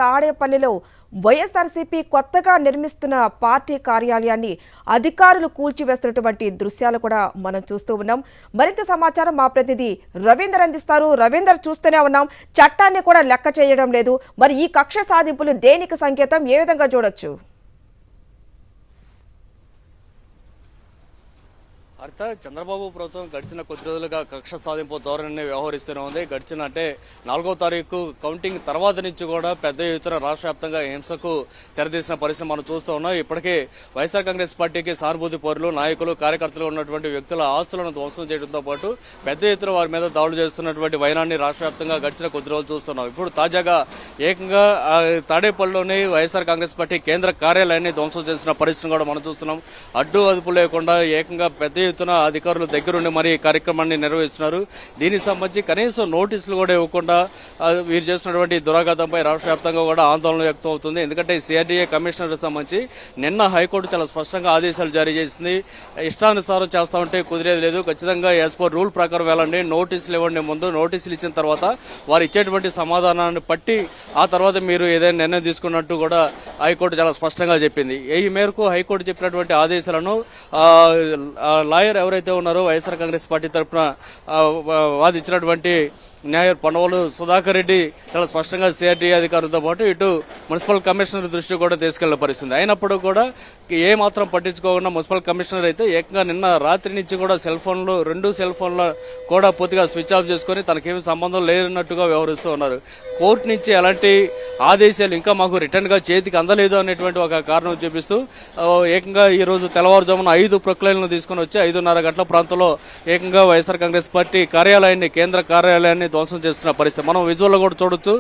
తాడేపల్లిలో వైఎస్ఆర్సీపీ కొత్తగా నిర్మిస్తున్న పార్టీ కార్యాలయాన్ని అధికారులు కూల్చివేస్తున్నటువంటి దృశ్యాలు కూడా మనం చూస్తూ ఉన్నాం. మరింత సమాచారం మా ప్రతినిధి రవీందర్ అందిస్తారు. రవీందర్, చూస్తూనే ఉన్నాం, చట్టాన్ని కూడా లెక్క చేయడం లేదు. మరి ఈ కక్ష సాధింపులు దేనికి సంకేతం, ఏ విధంగా చూడొచ్చు? చంద్రబాబు ప్రభుత్వం గడిచిన కొద్ది రోజులుగా కక్ష సాధింపు ధోరణిని వ్యవహరిస్తూనే ఉంది. గడిచిన 4వ తారీఖు కౌంటింగ్ తర్వాత నుంచి కూడా పెద్ద ఎత్తున రాష్ట్ర వ్యాప్తంగా హింసకు తెరదీసిన పరిస్థితి మనం చూస్తూ ఉన్నాం. ఇప్పటికే వైఎస్ఆర్ కాంగ్రెస్ పార్టీకి సానుభూతి పరులు, నాయకులు, కార్యకర్తలు ఉన్నటువంటి వ్యక్తుల ఆస్తులను ధ్వంసం చేయడంతో పాటు పెద్ద ఎత్తున వారి మీద దాడులు చేస్తున్నటువంటి వైనాన్ని రాష్ట్ర వ్యాప్తంగా గడిచిన కొద్ది రోజులు చూస్తున్నాం. ఇప్పుడు తాజాగా ఏకంగా తాడేపల్లిలోని వైఎస్ఆర్ కాంగ్రెస్ పార్టీ కేంద్ర కార్యాలయాన్ని ధ్వంసం చేసిన పరిస్థితిని కూడా మనం చూస్తున్నాం. అడ్డు అదుపు లేకుండా ఏకంగా పెద్ద ఎత్తున అధికారులు దగ్గరుండి మరి కార్యక్రమాన్ని నిర్వహిస్తున్నారు. దీనికి సంబంధించి కనీసం నోటీసులు కూడా ఇవ్వకుండా వీరు చేస్తున్నటువంటి దురాఘాతంపై రాష్ట్ర వ్యాప్తంగా కూడా ఆందోళన వ్యక్తం అవుతుంది. ఎందుకంటే సిఆర్డీఏ కమిషనర్ సంబంధించి నిన్న హైకోర్టు చాలా స్పష్టంగా ఆదేశాలు జారీ చేసింది. ఇష్టానుసారం చేస్తామంటే కుదిరేది లేదు, ఖచ్చితంగా యాజ్ పర్ రూల్ ప్రకారం వెళ్ళండి, నోటీసులు ఇవ్వండి. ముందు నోటీసులు ఇచ్చిన తర్వాత వారు ఇచ్చేటువంటి సమాధానాన్ని బట్టి ఆ తర్వాత మీరు ఏదైనా నిర్ణయం తీసుకున్నట్టు కూడా హైకోర్టు చాలా స్పష్టంగా చెప్పింది. ఈ మేరకు హైకోర్టు చెప్పినటువంటి ఆదేశాలను లాయర్ ఎవరైతే ఉన్నారో వైఎస్ఆర్ కాంగ్రెస్ పార్టీ తరఫున వాదించినటువంటి న్యాయ పనవలు సుధాకర్ రెడ్డి చాలా స్పష్టంగా సిఆర్డీఏ అధికారులతో పాటు ఇటు మున్సిపల్ కమిషనర్ దృష్టి కూడా తీసుకెళ్లే పరిస్థితుంది. అయినప్పుడు కూడా ఏ మాత్రం పట్టించుకోకుండా మున్సిపల్ కమిషనర్ అయితే ఏకంగా నిన్న రాత్రి నుంచి కూడా రెండు సెల్ ఫోన్లు కూడా పూర్తిగా స్విచ్ ఆఫ్ చేసుకుని తనకేమీ సంబంధం లేనట్టుగా వ్యవహరిస్తూ ఉన్నారు. కోర్టు నుంచి ఎలాంటి ఆదేశాలు ఇంకా మాకు రిటర్న్ గా చేతికి అందలేదు అనేటువంటి ఒక కారణం చూపిస్తూ ఏకంగా ఈ రోజు తెల్లవారుజామున 5 ప్రొక్లైన్లను తీసుకుని వచ్చి 5:30 గంటల ప్రాంతంలో ఏకంగా వైఎస్ఆర్ కాంగ్రెస్ పార్టీ కార్యాలయాన్ని, కేంద్ర కార్యాలయాన్ని ధ్వంసం చేస్తున్న పరిస్థితి మనం విజువల్ కూడా చూడొచ్చు.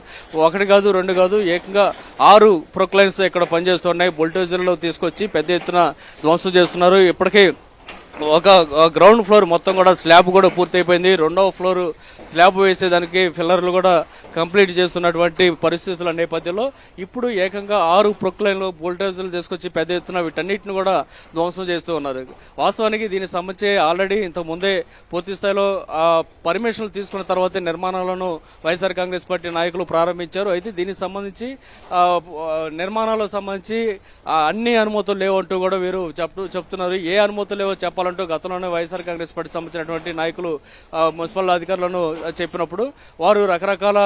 1 కాదు 2 కాదు, ఏకంగా 6 ప్రొక్లైన్స్ ఇక్కడ పనిచేస్తున్నాయి. బుల్డోజర్లు తీసుకొచ్చి పెద్ద ఎత్తున ధ్వంసం చేస్తున్నారు. ఇప్పటికీ ఒక గ్రౌండ్ ఫ్లోర్ మొత్తం కూడా స్లాబ్ కూడా పూర్తయిపోయింది. 2వ ఫ్లోర్ స్లాబ్ వేసేదానికి ఫిల్లర్లు కూడా కంప్లీట్ చేస్తున్నటువంటి పరిస్థితుల నేపథ్యంలో ఇప్పుడు ఏకంగా 6 ప్రొక్లైన్లు, బుల్డోజర్లు తీసుకొచ్చి పెద్ద ఎత్తున వీటన్నిటిని కూడా ధ్వంసం చేస్తూ ఉన్నారు. వాస్తవానికి దీనికి సంబంధించి ఆల్రెడీ ఇంతకుముందే పూర్తి స్థాయిలో పర్మిషన్లు తీసుకున్న తర్వాత నిర్మాణాలను వైఎస్ఆర్ కాంగ్రెస్ పార్టీ నాయకులు ప్రారంభించారు. అయితే దీనికి సంబంధించి నిర్మాణాలకు సంబంధించి అన్ని అనుమతులు లేవంటూ కూడా వీరు చెప్తున్నారు. ఏ అనుమతులు లేవో చెప్పాలంటూ గతంలోనే వైఎస్ఆర్ కాంగ్రెస్ పార్టీ సంబంధించినటువంటి నాయకులు మున్సిపల్ అధికారులను చెప్పినప్పుడు వారు రకరకాల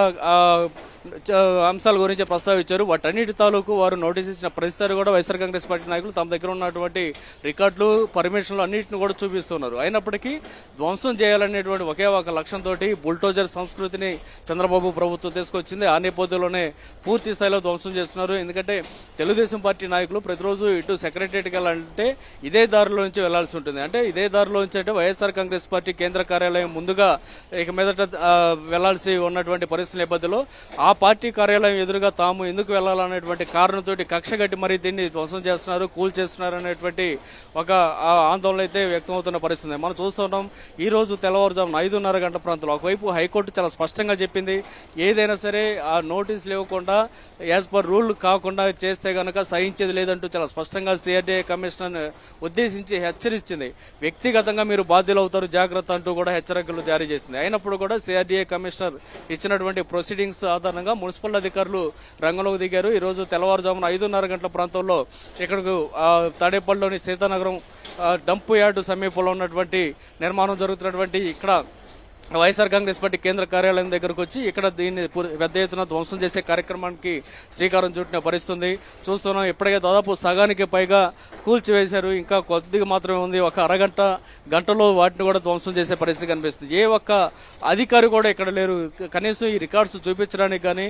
అంశాల గురించి ప్రస్తావించారు. వాటన్నిటి తాలూకు వారు నోటీస్ ఇచ్చిన ప్రతిసారి కూడా వైఎస్ఆర్ కాంగ్రెస్ పార్టీ నాయకులు తమ దగ్గర ఉన్నటువంటి రికార్డులు, పర్మిషన్లు అన్నింటిని కూడా చూపిస్తున్నారు. అయినప్పటికీ ధ్వంసం చేయాలనేటువంటి ఒకే ఒక లక్ష్యంతో బుల్డోజర్ సంస్కృతిని చంద్రబాబు ప్రభుత్వం తీసుకొచ్చింది. ఆ నేపథ్యంలోనే పూర్తి స్థాయిలో ధ్వంసం చేస్తున్నారు. ఎందుకంటే తెలుగుదేశం పార్టీ నాయకులు ప్రతిరోజు ఇటు సెక్రటరియట్కి వెళ్ళాలంటే ఇదే దారిలో నుంచి వెళ్లాల్సి ఉంటుంది. అంటే ఇదే దారిలో నుంచి అంటే వైఎస్ఆర్ కాంగ్రెస్ పార్టీ కేంద్ర కార్యాలయం ముందుగా ఇక మీదట వెళ్లాల్సి ఉన్నటువంటి పరిస్థితి నేపథ్యంలో ఆ పార్టీ కార్యాలయం ఎదురుగా తాము ఎందుకు వెళ్లాలనేటువంటి కారణంతో కక్షగట్టి మరీ దీన్ని ధ్వంసం చేస్తున్నారు, కూల్ చేస్తున్నారు అనేటువంటి ఒక ఆందోళన అయితే వ్యక్తం అవుతున్న పరిస్థితి మనం చూస్తున్నాం. ఈ రోజు తెల్లవారుజామున 5:30 గంటల ప్రాంతంలో ఒకవైపు హైకోర్టు చాలా స్పష్టంగా చెప్పింది, ఏదైనా సరే ఆ నోటీసులు ఇవ్వకుండా యాజ్ పర్ రూల్ కాకుండా చేస్తే గనక సహించేది లేదంటూ చాలా స్పష్టంగా సిఆర్డీఏ కమిషనర్ ఉద్దేశించి హెచ్చరించింది. వ్యక్తిగతంగా మీరు బాధ్యులు అవుతారు, జాగ్రత్త అంటూ కూడా హెచ్చరికలు జారీ చేసింది. అయినప్పుడు కూడా సిఆర్డీఏ కమిషనర్ ఇచ్చినటువంటి ప్రొసీడింగ్స్ ఆధారంగా మున్సిపల్ అధికారులు రంగంలోకి దిగారు. ఈ రోజు తెల్లవారుజామున 5:30 గంటల ప్రాంతంలో ఇక్కడకు తాడేపల్లిలోని సీతానగరం డంపు యార్డు సమీపంలో ఉన్నటువంటి నిర్మాణం జరుగుతున్నటువంటి ఇక్కడ వైఎస్ఆర్ కాంగ్రెస్ పార్టీ కేంద్ర కార్యాలయం దగ్గరకు వచ్చి ఇక్కడ దీన్ని పెద్ద ఎత్తున ధ్వంసం చేసే కార్యక్రమానికి శ్రీకారం చుట్టిన పరిస్థితుంది చూస్తున్నాం. ఇప్పటికే దాదాపు సగానికి పైగా కూల్చివేశారు, ఇంకా కొద్దిగా మాత్రమే ఉంది. ఒక గంటలో వాటిని కూడా ధ్వంసం చేసే పరిస్థితి కనిపిస్తుంది. ఏ ఒక్క అధికారి కూడా ఇక్కడ లేరు. కనీసం ఈ రికార్డ్స్ చూపించడానికి కానీ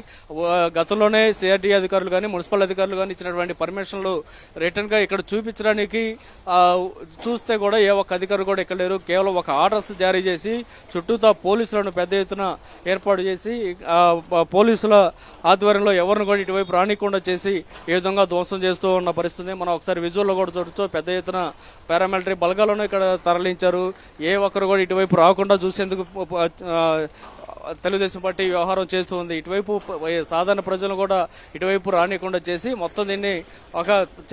గతంలోనే సిఆర్డీ అధికారులు కానీ మున్సిపల్ అధికారులు కానీ ఇచ్చినటువంటి పర్మిషన్లు రిటర్న్ గా ఇక్కడ చూపించడానికి చూస్తే కూడా ఏ ఒక్క అధికారులు కూడా ఇక్కడ లేరు. కేవలం ఒక ఆర్డర్స్ జారీ చేసి చుట్టూతా పోలీసులను పెద్ద ఎత్తున ఏర్పాటు చేసి పోలీసుల ఆధ్వర్యంలో ఎవరిని కూడా ఇటువైపు రానికుండా చేసి ఏ విధంగా ధ్వంసం చేస్తూ ఉన్న పరిస్థితి మనం ఒకసారి విజువల్లో కూడా చూడొచ్చు. పెద్ద ఎత్తున పారామిలిటరీ బలగాలను ఇక్కడ తరలించారు. ఏ ఒక్కరు కూడా ఇటువైపు రాకుండా చూసేందుకు తెలుగుదేశం పార్టీ వ్యవహారం చేస్తూ ఉంది. ఇటువైపు సాధారణ ప్రజలను కూడా ఇటువైపు రానియకుండా చేసి మొత్తం దీన్ని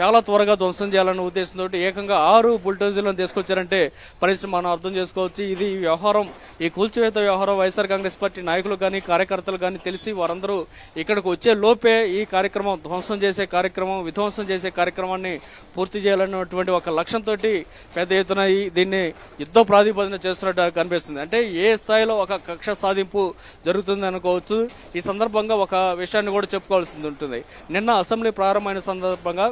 చాలా త్వరగా ధ్వంసం చేయాలన్న ఉద్దేశంతో ఏకంగా 6 బుల్డోజర్లను తీసుకొచ్చారంటే పరిస్థితి మనం అర్థం చేసుకోవచ్చు. ఇది వ్యవహారం, ఈ కూల్చివేత వ్యవహారం వైఎస్ఆర్ కాంగ్రెస్ పార్టీ నాయకులు కానీ కార్యకర్తలు కానీ తెలిసి వారందరూ ఇక్కడికి వచ్చే లోపే ఈ కార్యక్రమం విధ్వంసం చేసే కార్యక్రమాన్ని పూర్తి చేయాలన్నటువంటి ఒక లక్ష్యంతో పెద్ద ఎత్తున దీన్ని యుద్ధ ప్రాతిపదికన చేస్తున్నట్టు కనిపిస్తుంది. అంటే ఏ స్థాయిలో ఒక కక్ష సాధింపు జరుగుతుంది అనుకోవచ్చు. ఈ సందర్భంగా ఒక విషయాన్ని కూడా చెప్పుకోవాల్సి ఉంటుంది. నిన్న అసెంబ్లీ ప్రారంభమైన సందర్భంగా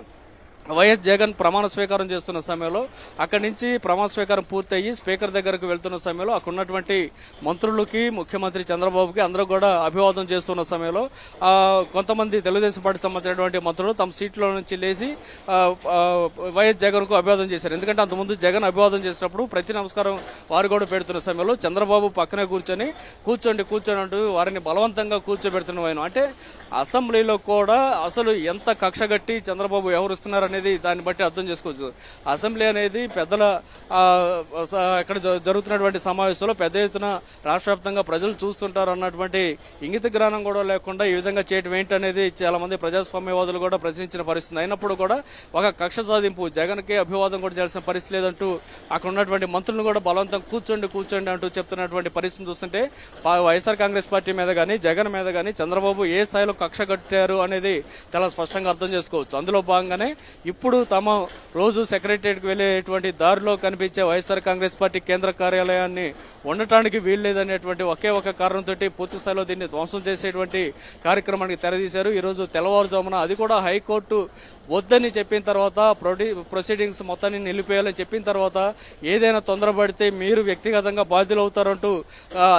వైఎస్ జగన్ ప్రమాణ స్వీకారం చేస్తున్న సమయంలో అక్కడి నుంచి ప్రమాణ స్వీకారం పూర్తయ్యి స్పీకర్ దగ్గరకు వెళ్తున్న సమయంలో అక్కడ ఉన్నటువంటి మంత్రులకి ముఖ్యమంత్రి చంద్రబాబుకి అందరూ కూడా అభివాదం చేస్తున్న సమయంలో కొంతమంది తెలుగుదేశం పార్టీ సంబంధించినటువంటి మంత్రులు తమ సీట్లో నుంచి లేచి వైఎస్ జగన్కు అభివాదం చేశారు. ఎందుకంటే అంతకుముందు జగన్ అభివాదం చేసినప్పుడు ప్రతి నమస్కారం వారు కూడా పెడుతున్న సమయంలో చంద్రబాబు పక్కనే కూర్చోండి అంటూ వారిని బలవంతంగా కూర్చోబెడుతున్న వైనం. అంటే అసెంబ్లీలో కూడా అసలు ఎంత కక్షగట్టి చంద్రబాబు వ్యవహరిస్తున్నారు అనేది దాన్ని బట్టి అర్థం చేసుకోవచ్చు. అసెంబ్లీ అనేది పెద్దల ఇక్కడ జరుగుతున్నటువంటి సమావేశంలో పెద్ద ఎత్తున రాష్ట్ర వ్యాప్తంగా ప్రజలు చూస్తుంటారు అన్నటువంటి ఇంగిత జ్ఞానం కూడా లేకుండా ఈ విధంగా చేయటం ఏంటనేది చాలా మంది ప్రజాస్వామ్యవాదులు కూడా ప్రశ్నించిన పరిస్థితి. అయినప్పుడు కూడా ఒక కక్ష సాధింపు జగన్కి అభివాదం కూడా చేయాల్సిన పరిస్థితి లేదంటూ అక్కడ ఉన్నటువంటి మంత్రులను కూడా బలవంతం కూర్చోండి అంటూ చెప్తున్నటువంటి పరిస్థితిని చూస్తుంటే వైఎస్ఆర్ కాంగ్రెస్ పార్టీ మీద కానీ జగన్ మీద కానీ చంద్రబాబు ఏ స్థాయిలో కక్ష కట్టారు అనేది చాలా స్పష్టంగా అర్థం చేసుకోవచ్చు. అందులో భాగంగానే ఇప్పుడు తమ రోజు సెక్రటరియట్కి వెళ్ళేటువంటి దారిలో కనిపించే వైఎస్ఆర్ కాంగ్రెస్ పార్టీ కేంద్ర కార్యాలయాన్ని ఉండటానికి వీల్లేదనేటువంటి ఒకే ఒక కారణంతో పూర్తి స్థాయిలో దీన్ని ధ్వంసం చేసేటువంటి కార్యక్రమానికి తెరదీశారు. ఈరోజు తెల్లవారుజామున అది కూడా హైకోర్టు వద్దని చెప్పిన తర్వాత ప్రొసీడింగ్స్ మొత్తాన్ని నిలిపేయాలని చెప్పిన తర్వాత ఏదైనా తొందరపడితే మీరు వ్యక్తిగతంగా బాధ్యులు అవుతారంటూ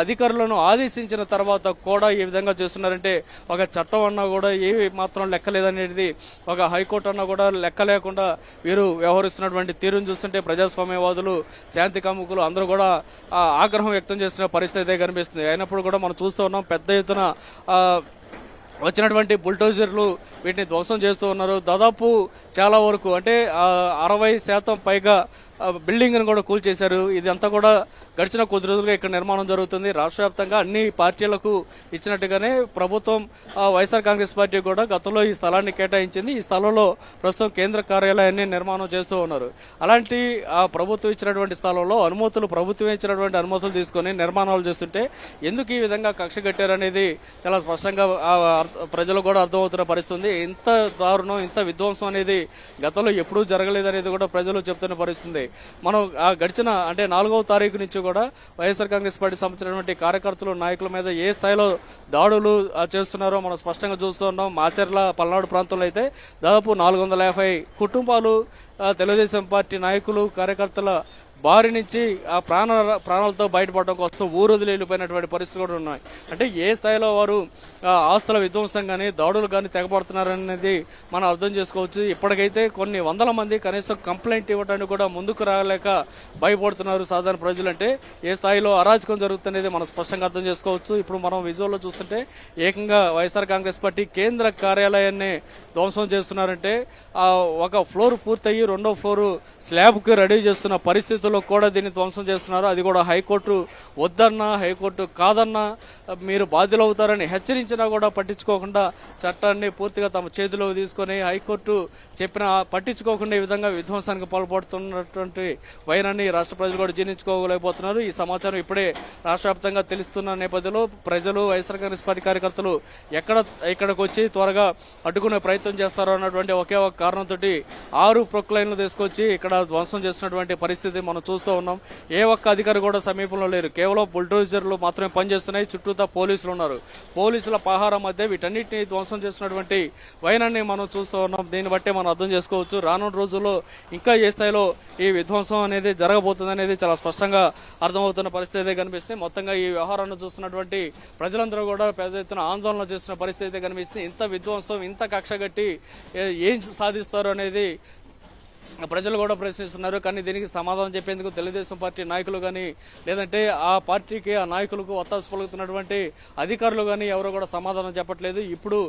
అధికారులను ఆదేశించిన తర్వాత కూడా ఈ విధంగా చేస్తున్నారంటే ఒక చట్టం అన్నా కూడా ఏవి మాత్రం లెక్కలేదనేది ఒక హైకోర్టు అన్నా కూడా లెక్క లేకుండా వీరు వ్యవహరిస్తున్నటువంటి తీరును చూస్తుంటే ప్రజాస్వామ్యవాదులు శాంతి కాముకులు అందరూ కూడా ఆగ్రహం వ్యక్తం చేస్తున్న పరిస్థితి కనిపిస్తుంది. అయినప్పుడు కూడా మనం చూస్తూ ఉన్నాం పెద్ద ఎత్తున వచ్చినటువంటి బుల్డోజర్లు వీటిని ధ్వంసం చేస్తూ ఉన్నారు. దాదాపు చాలా వరకు అంటే 60% పైగా బిల్డింగ్ను కూడా కూల్చేశారు. ఇదంతా కూడా గడిచిన కొద్ది రోజులుగా ఇక్కడ నిర్మాణం జరుగుతుంది. రాష్ట్ర వ్యాప్తంగా అన్ని పార్టీలకు ఇచ్చినట్టుగానే ప్రభుత్వం వైఎస్ఆర్ కాంగ్రెస్ పార్టీ కూడా గతంలో ఈ స్థలాన్ని కేటాయించింది. ఈ స్థలంలో ప్రస్తుతం కేంద్ర కార్యాలయాన్ని నిర్మాణం చేస్తూ ఉన్నారు. అలాంటి ప్రభుత్వం ఇచ్చినటువంటి స్థలంలో ప్రభుత్వం ఇచ్చినటువంటి అనుమతులు తీసుకొని నిర్మాణాలు చేస్తుంటే ఎందుకు ఈ విధంగా కక్ష కట్టారనేది చాలా స్పష్టంగా ప్రజలు కూడా అర్థమవుతున్న పరిస్థితి. ఇంత దారుణం ఇంత విధ్వంసం అనేది గతంలో ఎప్పుడూ జరగలేదనేది కూడా ప్రజలు చెప్తున్న పరిస్థితి. మనం గడిచిన అంటే 4వ తారీఖు నుంచి కూడా వైఎస్ఆర్ కాంగ్రెస్ పార్టీ సంబంధించినటువంటి కార్యకర్తలు నాయకుల మీద ఏ స్థాయిలో దాడులు చేస్తున్నారో మనం స్పష్టంగా చూస్తూ ఉన్నాం. మాచర్ల పల్నాడు ప్రాంతంలో అయితే దాదాపు 450 కుటుంబాలు తెలుగుదేశం పార్టీ నాయకులు కార్యకర్తల బారి నుంచి ఆ ప్రాణాలతో బయటపడడం కోసం ఊరు వదిలి వెళ్ళిపోయినటువంటి పరిస్థితులు కూడా ఉన్నాయి. అంటే ఏ స్థాయిలో వారు ఆస్తుల విధ్వంసం కానీ దాడులు కానీ తెగపడుతున్నారనేది మనం అర్థం చేసుకోవచ్చు. ఇప్పటికైతే కొన్ని వందల మంది కనీసం కంప్లైంట్ ఇవ్వడానికి కూడా ముందుకు రాలేక భయపడుతున్నారు సాధారణ ప్రజలు. అంటే ఏ స్థాయిలో అరాచకం జరుగుతున్నది మనం స్పష్టంగా అర్థం చేసుకోవచ్చు. ఇప్పుడు మనం విజువల్లో చూస్తుంటే ఏకంగా వైఎస్ఆర్ కాంగ్రెస్ పార్టీ కేంద్ర కార్యాలయాన్ని ధ్వంసం చేస్తున్నారంటే ఒక ఫ్లోర్ పూర్తయ్యి 2వ ఫ్లోర్ స్లాబ్కి రెడీ చేస్తున్న పరిస్థితుల్లో కూడా దీన్ని ధ్వంసం చేస్తున్నారు. అది కూడా హైకోర్టు వద్దన్నా హైకోర్టు కాదన్నా మీరు బాధ్యులు అవుతారని హెచ్చరించినా కూడా పట్టించుకోకుండా చట్టాన్ని పూర్తిగా తమ చేతిలో తీసుకొని హైకోర్టు చెప్పినా పట్టించుకోకుండా ఈ విధంగా విధ్వంసానికి పాల్పడుతున్నటువంటి వైనాన్ని రాష్ట్ర ప్రజలు కూడా జీర్ణించుకోలేకపోతున్నారు. ఈ సమాచారం ఇప్పుడే రాష్ట్ర వ్యాప్తంగా తెలుస్తున్న నేపథ్యంలో ప్రజలు వైఎస్ఆర్ కాంగ్రెస్ పార్టీ కార్యకర్తలు ఇక్కడికి వచ్చి త్వరగా అడ్డుకునే ప్రయత్నం చేస్తారో అన్నటువంటి ఒకే ఒక కారణంతో 6 ప్రొక్లైన్లు తీసుకొచ్చి ఇక్కడ ధ్వంసం చేస్తున్నటువంటి పరిస్థితి మనం చూస్తూ ఉన్నాం. ఏ ఒక్క అధికారి కూడా సమీపంలో లేరు. కేవలం బుల్డోజర్లు మాత్రమే పనిచేస్తున్నాయి. చుట్టూతా పోలీసులు ఉన్నారు. పోలీసుల పహారా మధ్య వీటన్నిటిని ధ్వంసం చేసినటువంటి వైనాన్ని మనం చూస్తూ ఉన్నాం. దీన్ని బట్టే మనం అర్థం చేసుకోవచ్చు రానున్న రోజుల్లో ఇంకా ఏ స్థాయిలో ఈ విధ్వంసం అనేది జరగబోతుంది అనేది చాలా స్పష్టంగా అర్థమవుతున్న పరిస్థితి కనిపిస్తుంది. మొత్తంగా ఈ వ్యవహారాన్ని చూస్తున్నటువంటి ప్రజలందరూ కూడా పెద్ద ఎత్తున ఆందోళన చేస్తున్న పరిస్థితి కనిపిస్తుంది. ఇంత విధ్వంసం ఇంత కక్ష కట్టి ఏం సాధిస్తారు అనేది ప్రజలు కూడా ప్రశ్నిస్తున్నారు. కానీ దీనికి సమాధానం చెప్పేందుకు తెలుగుదేశం పార్టీ నాయకులు కానీ లేదంటే ఆ పార్టీకి ఆ నాయకులకు ఒత్తాసు పలుకుతున్నటువంటి అధికారులు కానీ ఎవరో కూడా సమాధానం చెప్పట్లేదు. ఇప్పుడు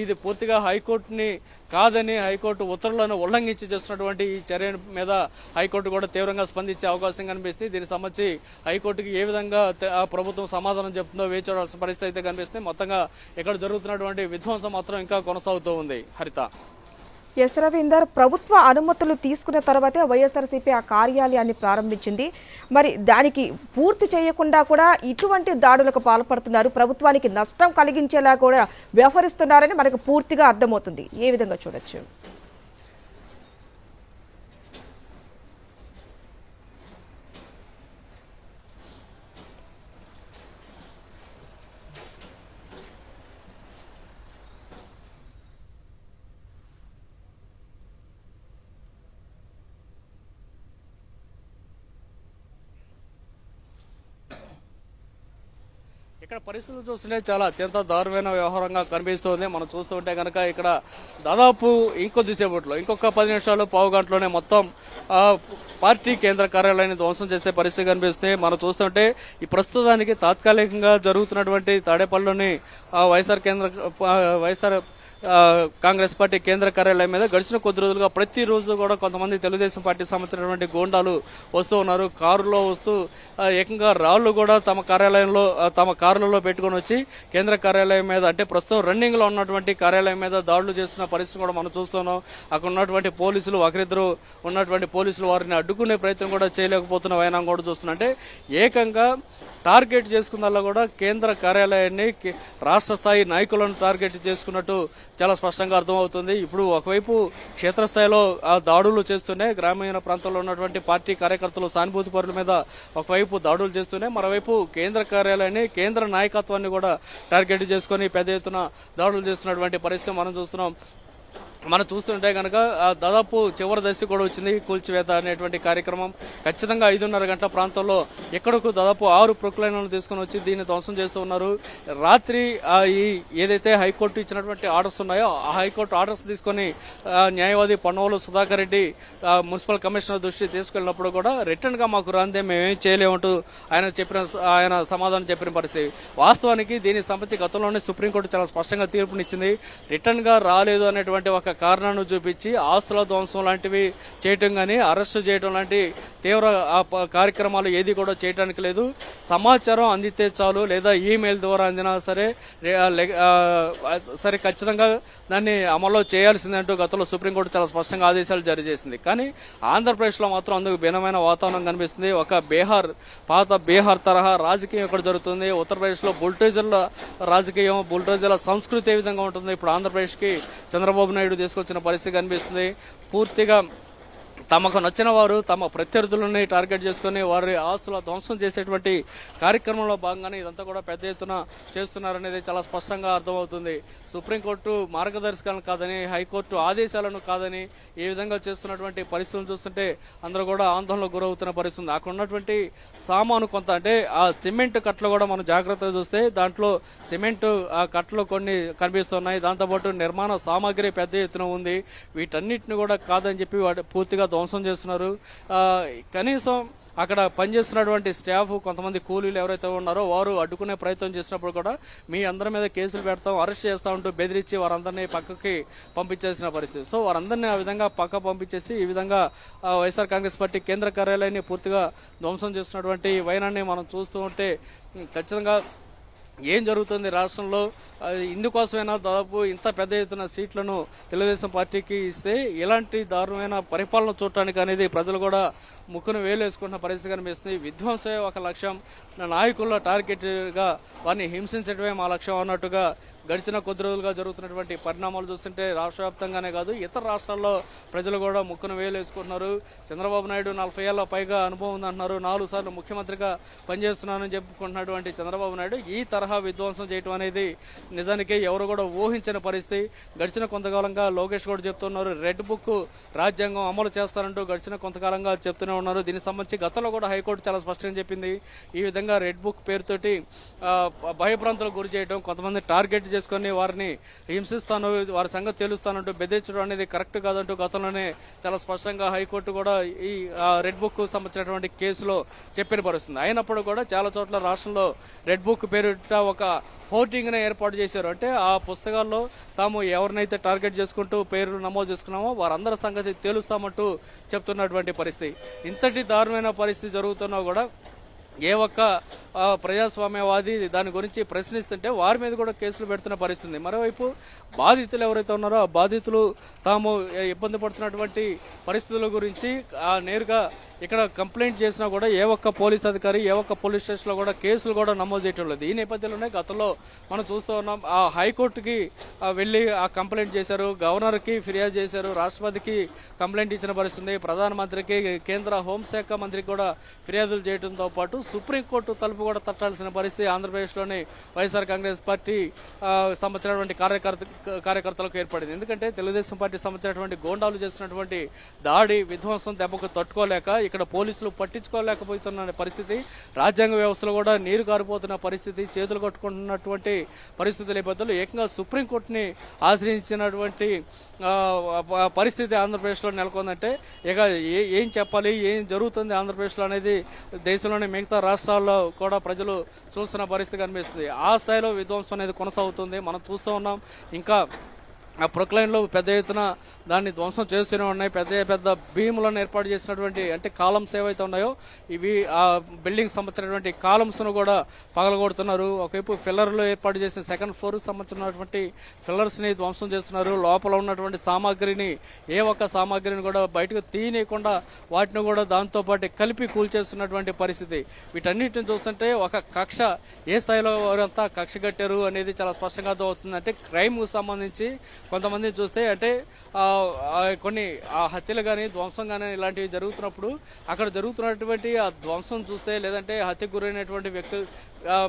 ఇది పూర్తిగా హైకోర్టుని కాదని హైకోర్టు ఉత్తర్వులను ఉల్లంఘించి చేస్తున్నటువంటి ఈ చర్య మీద హైకోర్టు కూడా తీవ్రంగా స్పందించే అవకాశం కనిపిస్తుంది. దీనికి సంబంధించి హైకోర్టుకి ఏ విధంగా ఆ ప్రభుత్వం సమాధానం చెప్తుందో వేచి చూడాల్సిన పరిస్థితి అయితే కనిపిస్తుంది. మొత్తంగా ఇక్కడ జరుగుతున్నటువంటి విధ్వంసం మాత్రం ఇంకా కొనసాగుతూ ఉంది. హరిత. ఎస్ రవీందర్, ప్రభుత్వ అనుమతులు తీసుకున్న తర్వాతే వైఎస్ఆర్సీపీ ఆ కార్యాలయాన్ని ప్రారంభించింది. మరి దానికి పూర్తి చేయకుండా కూడా ఇటువంటి దాడులకు పాల్పడుతున్నారు, ప్రభుత్వానికి నష్టం కలిగించేలా కూడా వ్యవహరిస్తున్నారని మనకు పూర్తిగా అర్థమవుతుంది. ఏ విధంగా చూడొచ్చు? ఇక్కడ పరిస్థితులు చూస్తుంటే చాలా అత్యంత దారుణమైన వ్యవహారంగా కనిపిస్తోంది. మనం చూస్తుంటే కనుక ఇక్కడ దాదాపు ఇంకొద్దిసేపట్లో ఇంకొక 10 నిమిషాలు పావు గంటలోనే మొత్తం పార్టీ కేంద్ర కార్యాలయాన్ని ధ్వంసం చేసే పరిస్థితి కనిపిస్తుంది. మనం చూస్తుంటే ఈ ప్రస్తుతానికి తాత్కాలికంగా జరుగుతున్నటువంటి తాడేపల్లిలోని వైఎస్ఆర్ కాంగ్రెస్ పార్టీ కేంద్ర కార్యాలయం మీద గడిచిన కొద్ది రోజులుగా ప్రతిరోజు కూడా కొంతమంది తెలుగుదేశం పార్టీ సంబంధించినటువంటి గూండాలు వస్తూ ఉన్నారు. కారులో వస్తూ ఏకంగా రాళ్లు కూడా తమ కారులలో పెట్టుకొని వచ్చి కేంద్ర కార్యాలయం మీద, అంటే ప్రస్తుతం రన్నింగ్ లో ఉన్నటువంటి కార్యాలయం మీద దాడులు చేస్తున్న పరిస్థితి కూడా మనం చూస్తున్నాం. అక్కడ ఉన్నటువంటి పోలీసులు, ఒకరిద్దరు ఉన్నటువంటి పోలీసులు వారిని అడ్డుకునే ప్రయత్నం కూడా చేయలేకపోతున్న వైనాం కూడా చూస్తున్నాం. అంటే ఏకంగా టార్గెట్ చేసుకున్నలా కూడా కేంద్ర కార్యాలయాన్ని రాష్ట్ర స్థాయి నాయకులను టార్గెట్ చేసుకున్నట్టు చాలా స్పష్టంగా అర్థమవుతుంది. ఇప్పుడు ఒకవైపు క్షేత్రస్థాయిలో దాడులు చేస్తూనే గ్రామీణ ప్రాంతాల్లో ఉన్నటువంటి పార్టీ కార్యకర్తలు, సానుభూతి పరుల మీద ఒకవైపు దాడులు చేస్తూనే మరోవైపు కేంద్ర కార్యాలయాన్ని, కేంద్ర నాయకత్వాన్ని కూడా టార్గెట్ చేసుకుని పెద్ద ఎత్తున దాడులు చేస్తున్నటువంటి పరిస్థితి మనం చూస్తున్నాం. మనం చూస్తుంటే కనుక దాదాపు చివరి దశ కూడా వచ్చింది కూల్చివేత అనేటువంటి కార్యక్రమం. ఖచ్చితంగా 5:30 గంటల ప్రాంతంలో ఎక్కడకు దాదాపు 6 ప్రొక్లైన్లను తీసుకుని వచ్చి దీన్ని ధ్వంసం చేస్తూ ఉన్నారు. రాత్రి ఈ ఏదైతే హైకోర్టు ఇచ్చినటువంటి ఆర్డర్స్ ఉన్నాయో ఆ హైకోర్టు ఆర్డర్స్ తీసుకొని న్యాయవాది పొన్నవోలు సుధాకర్ రెడ్డి మున్సిపల్ కమిషనర్ దృష్టి తీసుకెళ్లినప్పుడు కూడా రిటర్న్ గా మాకు రాందే మేమేం చేయలేమంటూ ఆయన సమాధానం చెప్పిన పరిస్థితి. వాస్తవానికి దీనికి సంబంధించి గతంలోనే సుప్రీంకోర్టు చాలా స్పష్టంగా తీర్పునిచ్చింది. రిటర్న్ గా రాలేదు అనేటువంటి ఒక కారణాన్ని చూపించి ఆస్తుల ధ్వంసం లాంటివి చేయటం కానీ, అరెస్టు చేయడం లాంటి తీవ్ర కార్యక్రమాలు ఏది కూడా చేయడానికి లేదు. సమాచారం అందితే చాలు, లేదా ఈమెయిల్ ద్వారా అందినా సరే ఖచ్చితంగా దాన్ని అమల్లో చేయాల్సిందంటూ గతంలో సుప్రీంకోర్టు చాలా స్పష్టంగా ఆదేశాలు జారీ చేసింది. కానీ ఆంధ్రప్రదేశ్లో మాత్రం అందుకు భిన్నమైన వాతావరణం కనిపిస్తుంది. ఒక పాత బీహార్ తరహా రాజకీయం ఇక్కడ జరుగుతుంది. ఉత్తరప్రదేశ్లో బుల్డోజర్ల రాజకీయం, బుల్డోజర్ల సంస్కృతి ఏ విధంగా ఉంటుంది, ఇప్పుడు ఆంధ్రప్రదేశ్కి చంద్రబాబు నాయుడు తీసుకొచ్చిన పరిస్థితి కనిపిస్తుంది. పూర్తిగా తమకు నచ్చిన వారు తమ ప్రత్యర్థులని టార్గెట్ చేసుకుని వారి ఆస్తుల ధ్వంసం చేసేటువంటి కార్యక్రమంలో భాగంగానే ఇదంతా కూడా పెద్ద ఎత్తున చేస్తున్నారనేది చాలా స్పష్టంగా అర్థమవుతుంది. సుప్రీంకోర్టు మార్గదర్శకాలను కాదని, హైకోర్టు ఆదేశాలను కాదని ఈ విధంగా చేస్తున్నటువంటి పరిస్థితులను చూస్తుంటే అందరూ కూడా ఆందోళనకు గురవుతున్న పరిస్థితి. అక్కడ ఉన్నటువంటి సామాను కొంత, అంటే ఆ సిమెంట్ కట్టలు కూడా మనం జాగ్రత్తగా చూస్తే దాంట్లో సిమెంట్ కట్టలు కొన్ని కనిపిస్తున్నాయి. దాంతోపాటు నిర్మాణ సామాగ్రి పెద్ద ఎత్తున ఉంది. వీటన్నిటిని కూడా కాదని చెప్పి పూర్తిగా ధ్వంసం చేస్తున్నారు. కనీసం అక్కడ పనిచేస్తున్నటువంటి స్టాఫ్, కొంతమంది కూలీలు ఎవరైతే ఉన్నారో వారు అడ్డుకునే ప్రయత్నం చేసినప్పుడు కూడా మీ అందరి మీద కేసులు పెడతాం, అరెస్ట్ చేస్తా ఉంటూ బెదిరించి వారందరినీ పక్కకి పంపించేసిన పరిస్థితి. సో వారందరినీ ఆ విధంగా పక్క పంపించేసి ఈ విధంగా వైఎస్ఆర్ కాంగ్రెస్ పార్టీ కేంద్ర కార్యాలయాన్ని పూర్తిగా ధ్వంసం చేస్తున్నటువంటి వైనాన్ని మనం చూస్తూ ఉంటే ఖచ్చితంగా ఏం జరుగుతుంది రాష్ట్రంలో, ఇందుకోసమైనా దాదాపు ఇంత పెద్ద ఎత్తున సీట్లను తెలుగుదేశం పార్టీకి ఇస్తే ఇలాంటి దారుణమైన పరిపాలన చూడటానికి అనేది ప్రజలు కూడా ముక్కును వేలేసుకుంటున్న పరిస్థితి కనిపిస్తుంది. విధ్వంసమే ఒక లక్ష్యం, నాయకుల్లో టార్గెట్గా వారిని హింసించడమే మా లక్ష్యం అన్నట్టుగా గడిచిన కొద్ది రోజులుగా జరుగుతున్నటువంటి పరిణామాలు చూస్తుంటే రాష్ట్ర వ్యాప్తంగానే కాదు ఇతర రాష్ట్రాల్లో ప్రజలు కూడా ముక్కును వేలేసుకుంటున్నారు. చంద్రబాబు నాయుడు 40 ఏళ్ల పైగా అనుభవం ఉందంటున్నారు. 4 సార్లు ముఖ్యమంత్రిగా పనిచేస్తున్నానని చెప్పుకుంటున్నటువంటి చంద్రబాబు నాయుడు ఈ తరహా తరహా విధ్వంసం చేయడం అనేది నిజానికి ఎవరు కూడా ఊహించిన పరిస్థితి. గడిచిన కొంతకాలంగా లోకేష్ కూడా చెప్తున్నారు, రెడ్ బుక్ రాజ్యాంగం అమలు చేస్తారంటూ గడిచిన కొంతకాలంగా చెప్తూనే ఉన్నారు. దీనికి సంబంధించి గతంలో కూడా హైకోర్టు చాలా స్పష్టంగా చెప్పింది. ఈ విధంగా రెడ్ బుక్ పేరుతోటి భయభ్రాంతులకు గురి చేయడం, కొంతమంది టార్గెట్ చేసుకుని వారిని హింసిస్తాను, వారి సంగతి తెలుస్తానంటూ బెదిరించడం అనేది కరెక్ట్ కాదంటూ గతంలోనే చాలా స్పష్టంగా హైకోర్టు కూడా ఈ రెడ్ బుక్ సంబంధించినటువంటి కేసులో చెప్పిన పరిస్థితుంది. అయినప్పుడు కూడా చాలా చోట్ల రాష్ట్రంలో రెడ్ బుక్ పేరిట ఒక హోర్డింగ్ని ఏర్పాటు చేశారు. అంటే ఆ పుస్తకాల్లో తాము ఎవరినైతే టార్గెట్ చేసుకుంటూ పేర్లు నమోదు చేసుకున్నామో వారందరి సంగతి తేలుస్తామంటూ చెప్తున్నటువంటి పరిస్థితి. ఇంతటి దారుణమైన పరిస్థితి జరుగుతున్నా కూడా ఏ ఒక్క ప్రజాస్వామ్యవాది దాని గురించి ప్రశ్నిస్తుంటే వారి మీద కూడా కేసులు పెడుతున్న పరిస్థితి. మరోవైపు బాధితులు ఎవరైతే ఉన్నారో ఆ బాధితులు తాము ఇబ్బంది పడుతున్నటువంటి పరిస్థితుల గురించి నేరుగా ఇక్కడ కంప్లైంట్ చేసినా కూడా ఏ ఒక్క పోలీస్ అధికారి ఏ ఒక్క పోలీస్ స్టేషన్లో కూడా కేసులు కూడా నమోదు చేయటం లేదు. ఈ నేపథ్యంలోనే గతంలో మనం చూస్తూ ఉన్నాం, ఆ హైకోర్టుకి వెళ్ళి ఆ కంప్లైంట్ చేశారు, గవర్నర్కి ఫిర్యాదు చేశారు, రాష్ట్రపతికి కంప్లైంట్ ఇచ్చిన పరిస్థితి, ప్రధానమంత్రికి కేంద్ర హోంశాఖ మంత్రికి కూడా ఫిర్యాదులు చేయడంతో పాటు సుప్రీంకోర్టు తలుపు కూడా తట్టాల్సిన పరిస్థితి ఆంధ్రప్రదేశ్లోని వైఎస్ఆర్ కాంగ్రెస్ పార్టీ సంబంధించినటువంటి కార్యకర్తలకు ఏర్పడింది. ఎందుకంటే తెలుగుదేశం పార్టీ సంబంధించినటువంటి గోండాలు చేస్తున్నటువంటి దాడి విధ్వంసం దెబ్బకు తట్టుకోలేక ఇక్కడ పోలీసులు పట్టించుకోలేకపోతున్న పరిస్థితి, రాజ్యాంగ వ్యవస్థలో కూడా నీరు కారిపోతున్న పరిస్థితి, చేతులు కట్టుకుంటున్నటువంటి పరిస్థితుల నేపథ్యంలో ఏకంగా సుప్రీంకోర్టుని ఆశ్రయించినటువంటి పరిస్థితి ఆంధ్రప్రదేశ్లో నెలకొందంటే ఇక ఏం చెప్పాలి, ఏం జరుగుతుంది ఆంధ్రప్రదేశ్లో అనేది దేశంలోని మిగతా రాష్ట్రాల్లో కూడా ప్రజలు చూస్తున్న పరిస్థితి కనిపిస్తుంది. ఆ స్థాయిలో విధ్వంసం అనేది కొనసాగుతుంది. మనం చూస్తూ ఉన్నాం. ఇంకా ఆ ప్రొక్లైన్లో పెద్ద ఎత్తున దాన్ని ధ్వంసం చేస్తూనే ఉన్నాయి. పెద్ద భీములను ఏర్పాటు చేసినటువంటి అంటే కాలమ్స్ ఏవైతే ఉన్నాయో ఇవి ఆ బిల్డింగ్ సంబంధించినటువంటి కాలమ్స్ను కూడా పగలగొడుతున్నారు. ఒకవైపు ఫిల్లర్లో ఏర్పాటు చేసిన సెకండ్ ఫ్లోర్ సంబంధించినటువంటి ఫిల్లర్స్ని ధ్వంసం చేస్తున్నారు. లోపల ఉన్నటువంటి సామాగ్రిని ఏ ఒక్క సామాగ్రిని కూడా బయటకు తీయకుండా వాటిని కూడా దాంతోపాటు కలిపి కూల్చేస్తున్నటువంటి పరిస్థితి. వీటన్నిటిని చూస్తుంటే ఒక కక్ష ఏ స్థాయిలో వారంతా కక్ష కట్టారు అనేది చాలా స్పష్టంగా అర్థమవుతుంది. అంటే క్రైమ్కు సంబంధించి కొంతమంది చూస్తే అంటే కొన్ని హత్యలు కానీ ధ్వంసం కానీ ఇలాంటివి జరుగుతున్నప్పుడు అక్కడ జరుగుతున్నటువంటి ఆ ధ్వంసం చూస్తే లేదంటే హత్యకు గురైనటువంటి వ్యక్తి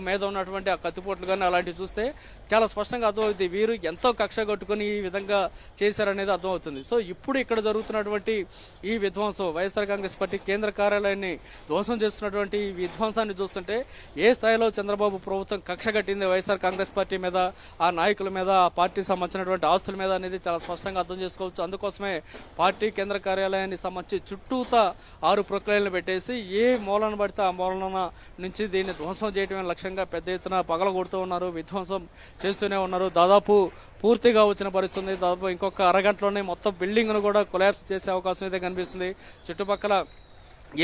మీద ఉన్నటువంటి ఆ కత్తిపోట్లు కానీ అలాంటివి చూస్తే చాలా స్పష్టంగా అర్థమవుతుంది వీరు ఎంతో కక్ష కట్టుకుని ఈ విధంగా చేశారనేది అర్థమవుతుంది. సో ఇప్పుడు ఇక్కడ జరుగుతున్నటువంటి ఈ విధ్వంసం వైఎస్ఆర్ కాంగ్రెస్ పార్టీ కేంద్ర కార్యాలయాన్ని ధ్వంసం చేస్తున్నటువంటి ఈ విధ్వంసాన్ని చూస్తుంటే ఏ స్థాయిలో చంద్రబాబు ప్రభుత్వం కక్ష కట్టింది వైఎస్ఆర్ కాంగ్రెస్ పార్టీ మీద, ఆ నాయకుల మీద, ఆ పార్టీ సంబంధించినటువంటి ఆస్తుల మీద అనేది చాలా స్పష్టంగా అర్థం చేసుకోవచ్చు. అందుకోసమే పార్టీ కేంద్ర కార్యాలయాన్ని సంబంధించి చుట్టూతా 6 ప్రొక్లైన్లు పెట్టేసి ఏ మూలన పడితే ఆ మూలన నుంచి దీన్ని ధ్వంసం చేయడమే లక్ష్యంగా పెద్ద ఎత్తున పగలగొడుతూ ఉన్నారు, విధ్వంసం చేస్తూనే ఉన్నారు. దాదాపు పూర్తిగా వచ్చిన పరిస్థితుంది. దాదాపు ఇంకొక అరగంటలోనే మొత్తం బిల్డింగ్ను కూడా కొలాప్స్ చేసే అవకాశం అయితే కనిపిస్తుంది. చుట్టుపక్కల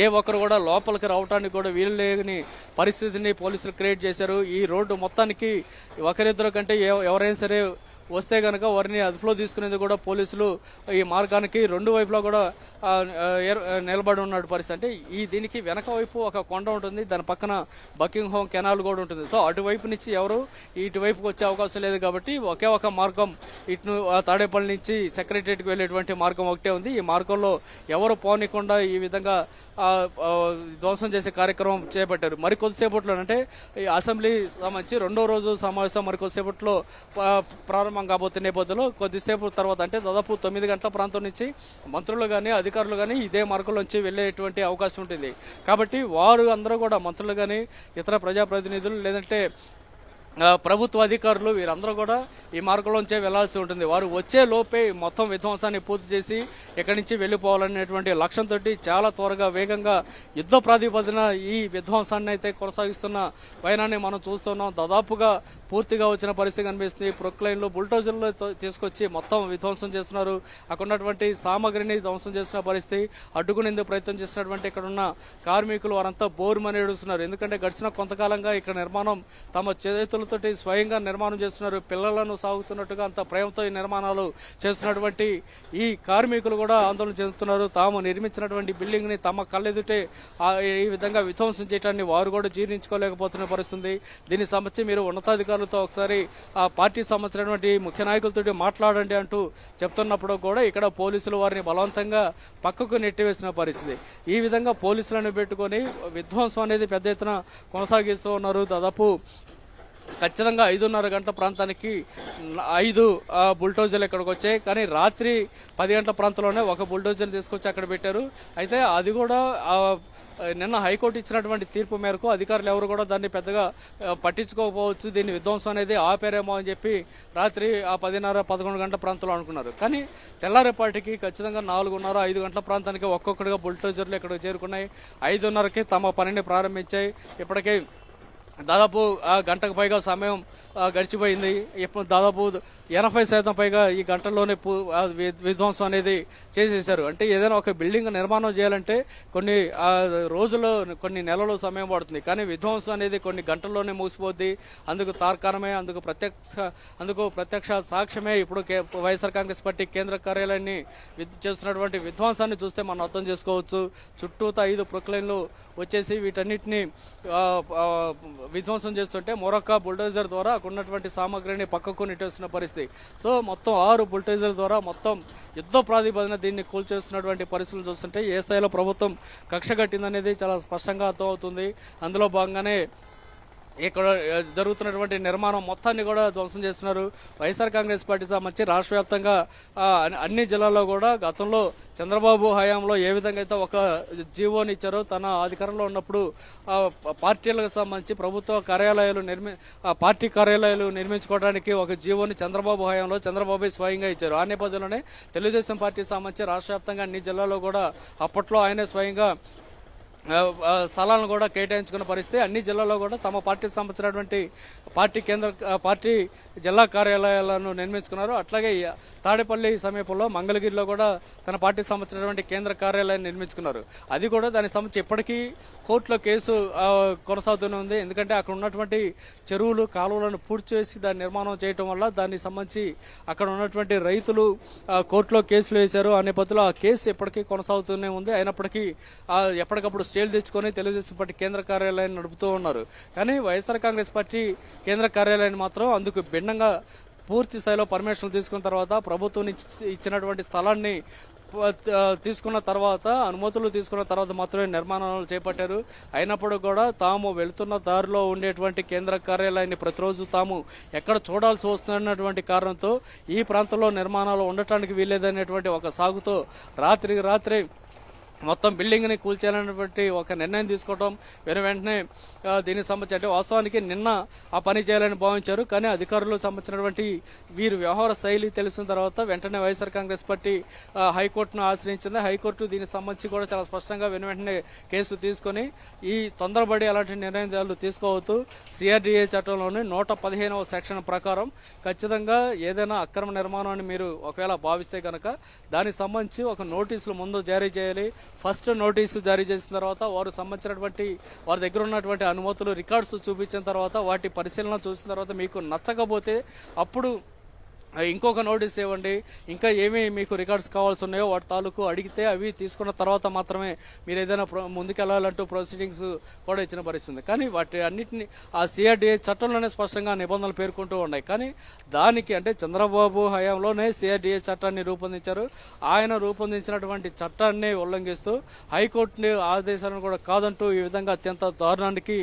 ఏ ఒక్కరు కూడా లోపలికి రావడానికి కూడా వీలు లేని పరిస్థితిని పోలీసులు క్రియేట్ చేశారు. ఈ రోడ్డు మొత్తానికి ఒకరిద్దరు కంటే ఎవరైనా సరే వస్తే కనుక వారిని అదుపులో తీసుకునేది కూడా పోలీసులు ఈ మార్గానికి 2 వైపులా కూడా నిలబడి ఉన్న పరిస్థితి. అంటే దీనికి వెనక వైపు ఒక కొండ ఉంటుంది, దాని పక్కన బకింగ్హామ్ కెనాల్ కూడా ఉంటుంది. సో అటువైపు నుంచి ఎవరు ఇటువైపుకి వచ్చే అవకాశం లేదు కాబట్టి ఒకే ఒక మార్గం ఇటు తాడేపల్లి నుంచి సెక్రటరియట్కి వెళ్ళేటువంటి మార్గం ఒకటే ఉంది. ఈ మార్గంలో ఎవరు పోనీకుండా ఈ విధంగా ధ్వంసం చేసే కార్యక్రమం చేపట్టారు. మరి కొద్దిసేపట్లో అంటే ఈ అసెంబ్లీ సంబంధించి 2వ రోజు సమావేశం మరి కొద్దిసేపట్లో ప్రారంభం కాబోతున్న నేపథ్యంలో కొద్దిసేపు తర్వాత అంటే దాదాపు 9 గంటల ప్రాంతం నుంచి మంత్రులు కానీ అధికారులు కానీ ఇదే మార్గంలోంచి వెళ్ళేటువంటి అవకాశం ఉంటుంది. కాబట్టి వారు అందరూ కూడా మంత్రులు కానీ ఇతర ప్రజాప్రతినిధులు లేదంటే ప్రభుత్వ అధికారులు వీరందరూ కూడా ఈ మార్గంలోంచే వెళ్లాల్సి ఉంటుంది. వారు వచ్చే లోపే మొత్తం విధ్వంసాన్ని పూర్తి చేసి ఇక్కడి నుంచి వెళ్ళిపోవాలనేటువంటి లక్ష్యంతో చాలా త్వరగా వేగంగా యుద్ధ ప్రాతిపదిన ఈ విధ్వంసాన్ని అయితే కొనసాగిస్తున్న వైనాన్ని మనం చూస్తున్నాం. దాదాపుగా పూర్తిగా వచ్చిన పరిస్థితి కనిపిస్తుంది. ప్రొక్లైన్లు బుల్డోజర్లు తీసుకొచ్చి మొత్తం విధ్వంసం చేస్తున్నారు. అక్కడ ఉన్నటువంటి సామాగ్రిని ధ్వంసం చేస్తున్న పరిస్థితి. అడ్డుకునేందుకు ప్రయత్నం చేస్తున్నటువంటి ఇక్కడ ఉన్న కార్మికులు వారంతా బోరుమని ఏడుస్తున్నారు. ఎందుకంటే గడిచిన కొంతకాలంగా ఇక్కడ నిర్మాణం తమ చేతులతోటి స్వయంగా నిర్మాణం చేస్తున్నారు. పిల్లలను సాగుతున్నట్టుగా అంత ప్రేమతో ఈ నిర్మాణాలు చేస్తున్నటువంటి ఈ కార్మికులు కూడా ఆందోళన చెందుతున్నారు. తాము నిర్మించినటువంటి బిల్డింగ్ ని తమ కళ్ళెదుటే ఈ విధంగా విధ్వంసం చేయడాన్ని వారు కూడా జీర్ణించుకోలేకపోతున్న పరిస్థితి. దీనికి సంబంధించి మీరు ఉన్నతాధికారులతో ఒకసారి ఆ పార్టీ సంబంధించినటువంటి ముఖ్య నాయకులతో మాట్లాడండి అంటూ చెప్తున్నప్పుడు కూడా ఇక్కడ పోలీసులు వారిని బలవంతంగా పక్కకు నెట్టివేసిన పరిస్థితి. ఈ విధంగా పోలీసులను పెట్టుకొని విధ్వంసం అనేది పెద్ద ఎత్తున కొనసాగిస్తూ ఉన్నారు. దాదాపు ఖచ్చితంగా 5:30 గంటల ప్రాంతానికి 5 బుల్డోజర్లు ఇక్కడికి వచ్చాయి. కానీ రాత్రి 10 గంటల ప్రాంతంలోనే ఒక బుల్డోజర్ తీసుకొచ్చి అక్కడ పెట్టారు. అయితే అది కూడా నిన్న హైకోర్టు ఇచ్చినటువంటి తీర్పు మేరకు అధికారులు ఎవరు కూడా దాన్ని పెద్దగా పట్టించుకోకపోవచ్చు, దీన్ని విధ్వంసం అనేది ఆపేరేమో అని చెప్పి రాత్రి 10:30, 11 గంటల ప్రాంతంలో అనుకున్నారు. కానీ తెల్లారేపాటికి ఖచ్చితంగా 4:30, 5 గంటల ప్రాంతానికి ఒక్కొక్కటిగా బుల్డోజర్లు ఇక్కడికి చేరుకున్నాయి. 5:30కి తమ పనిని ప్రారంభించాయి. ఇప్పటికే దాదాపు గంటకు పైగా సమయం గడిచిపోయింది. ఇప్పుడు దాదాపు 80% పైగా ఈ గంటల్లోనే విధ్వంసం అనేది చేసేసారు. అంటే ఏదైనా ఒక బిల్డింగ్ నిర్మాణం చేయాలంటే కొన్ని రోజులు, కొన్ని నెలలు సమయం పడుతుంది. కానీ విధ్వంసం అనేది కొన్ని గంటల్లోనే ముగిసిపోద్ది. అందుకు తార్కాణమే, అందుకు ప్రత్యక్ష సాక్ష్యమే ఇప్పుడు వైఎస్ఆర్ కాంగ్రెస్ పార్టీ కేంద్ర కార్యాలయాన్ని చేస్తున్నటువంటి విధ్వంసాన్ని చూస్తే మనం అర్థం చేసుకోవచ్చు. చుట్టూతా 5 ప్రొక్లైన్లు వచ్చేసి వీటన్నిటిని విధ్వంసం చేస్తుంటే మరొక బుల్డోజర్ ద్వారా అక్కడ ఉన్నటువంటి సామాగ్రిని పక్కకు నెట్టేస్తున్న పరిస్థితి. సో మొత్తం 6 బుల్డోజర్ ద్వారా మొత్తం యుద్ధ ప్రాతిపదిన దీన్ని కూల్చేస్తున్నటువంటి పరిస్థితులు చూస్తుంటే ఏ స్థాయిలో ప్రభుత్వం కక్ష కట్టిందనేది చాలా స్పష్టంగా అర్థమవుతుంది. అందులో భాగంగానే ఇక్కడ జరుగుతున్నటువంటి నిర్మాణం మొత్తాన్ని కూడా ధ్వంసం చేస్తున్నారు. వైఎస్ఆర్ కాంగ్రెస్ పార్టీ సంబంధించి రాష్ట్ర వ్యాప్తంగా అన్ని జిల్లాల్లో కూడా గతంలో చంద్రబాబు హయాంలో ఏ విధంగా అయితే ఒక జీవోని ఇచ్చారో, తన అధికారంలో ఉన్నప్పుడు పార్టీలకు సంబంధించి ప్రభుత్వ కార్యాలయాలు పార్టీ కార్యాలయాలు నిర్మించుకోవడానికి ఒక జీవోని చంద్రబాబు హయాంలో చంద్రబాబు స్వయంగా ఇచ్చారు. ఆ నేపథ్యంలోనే తెలుగుదేశం పార్టీ సంబంధించి రాష్ట్ర వ్యాప్తంగా అన్ని జిల్లాల్లో కూడా అప్పట్లో ఆయనే స్వయంగా స్థలాలను కూడా కేటాయించుకున్న పరిస్థితి. అన్ని జిల్లాల్లో కూడా తమ పార్టీకి సంబంధించినటువంటి పార్టీ జిల్లా కార్యాలయాలను నిర్మించుకున్నారు. అట్లాగే తాడేపల్లి సమీపంలో మంగళగిరిలో కూడా తన పార్టీకి సంబంధించినటువంటి కేంద్ర కార్యాలయాన్ని నిర్మించుకున్నారు. అది కూడా దానికి సంబంధించి ఇప్పటికీ కోర్టులో కేసు కొనసాగుతూనే ఉంది. ఎందుకంటే అక్కడ ఉన్నటువంటి చెరువులు, కాలువలను పూర్తి చేసి దాని నిర్మాణం చేయటం వల్ల దానికి సంబంధించి అక్కడ ఉన్నటువంటి రైతులు కోర్టులో కేసులు వేశారు. ఆ నేపథ్యంలో ఆ కేసు ఇప్పటికీ కొనసాగుతూనే ఉంది. అయినప్పటికీ ఎప్పటికప్పుడు స్టేలు తెచ్చుకొని తెలుగుదేశం పార్టీ కేంద్ర కార్యాలయాన్ని నడుపుతూ ఉన్నారు. కానీ వైఎస్ఆర్ కాంగ్రెస్ పార్టీ కేంద్ర కార్యాలయాన్ని మాత్రం అందుకు భిన్నంగా పూర్తి స్థాయిలో పర్మిషన్లు తీసుకున్న తర్వాత, ప్రభుత్వం ఇచ్చినటువంటి స్థలాన్ని తీసుకున్న తర్వాత, అనుమతులు తీసుకున్న తర్వాత మాత్రమే నిర్మాణాలు చేపట్టారు. అయినప్పుడు కూడా తాము వెళుతున్న దారిలో ఉండేటువంటి కేంద్ర కార్యాలయాన్ని ప్రతిరోజు తాము ఎక్కడ చూడాల్సి వస్తున్నటువంటి కారణంతో ఈ ప్రాంతంలో నిర్మాణాలు ఉండటానికి వీల్లేదనేటువంటి ఒక సాగుతో రాత్రికి రాత్రి మొత్తం బిల్డింగ్ని కూల్చేయాలనేటువంటి ఒక నిర్ణయం తీసుకోవడం, వెంటనే దీనికి సంబంధించి అంటే వాస్తవానికి నిన్న ఆ పని చేయాలని భావించారు. కానీ అధికారులకు సంబంధించినటువంటి వీరు వ్యవహార శైలి తెలిసిన తర్వాత వెంటనే వైఎస్ఆర్ కాంగ్రెస్ పార్టీ హైకోర్టును ఆశ్రయించింది. హైకోర్టు దీనికి సంబంధించి కూడా చాలా స్పష్టంగా వెంటనే కేసు తీసుకొని ఈ తొందరపడి అలాంటి నిర్ణయాలు తీసుకోవద్దు, సిఆర్డీఏ చట్టంలోని 115వ సెక్షన్ ప్రకారం ఖచ్చితంగా ఏదైనా అక్రమ నిర్మాణం అని మీరు ఒకవేళ భావిస్తే కనుక దానికి సంబంధించి ఒక నోటీసులు ముందు జారీ చేయాలి. ఫస్ట్ నోటీసు జారీ చేసిన తర్వాత వారు సంబంధించినటువంటి వారి దగ్గర ఉన్నటువంటి అనుమతులు, రికార్డ్స్ చూపించిన తర్వాత వాటి పరిశీలన చూసిన తర్వాత మీకు నచ్చకపోతే అప్పుడు ఇంకొక నోటీస్ ఇవ్వండి. ఇంకా ఏమి మీకు రికార్డ్స్ కావాల్సి ఉన్నాయో వాటి తాలూకు అడిగితే అవి తీసుకున్న తర్వాత మాత్రమే మీరు ఏదైనా ముందుకెళ్లాలంటూ ప్రొసీడింగ్స్ కూడా ఇచ్చిన పరిస్థితి. కానీ వాటి అన్నింటినీ ఆ సిఆర్డీఏ చట్టంలోనే స్పష్టంగా నిబంధనలు పేర్కొంటూ ఉన్నాయి. కానీ దానికి అంటే చంద్రబాబు హయాంలోనే సిఆర్డీఏ చట్టాన్ని రూపొందించారు. ఆయన రూపొందించినటువంటి చట్టాన్ని ఉల్లంఘిస్తూ హైకోర్టు ఆదేశాలను కూడా కాదంటూ ఈ విధంగా అత్యంత దారుణానికి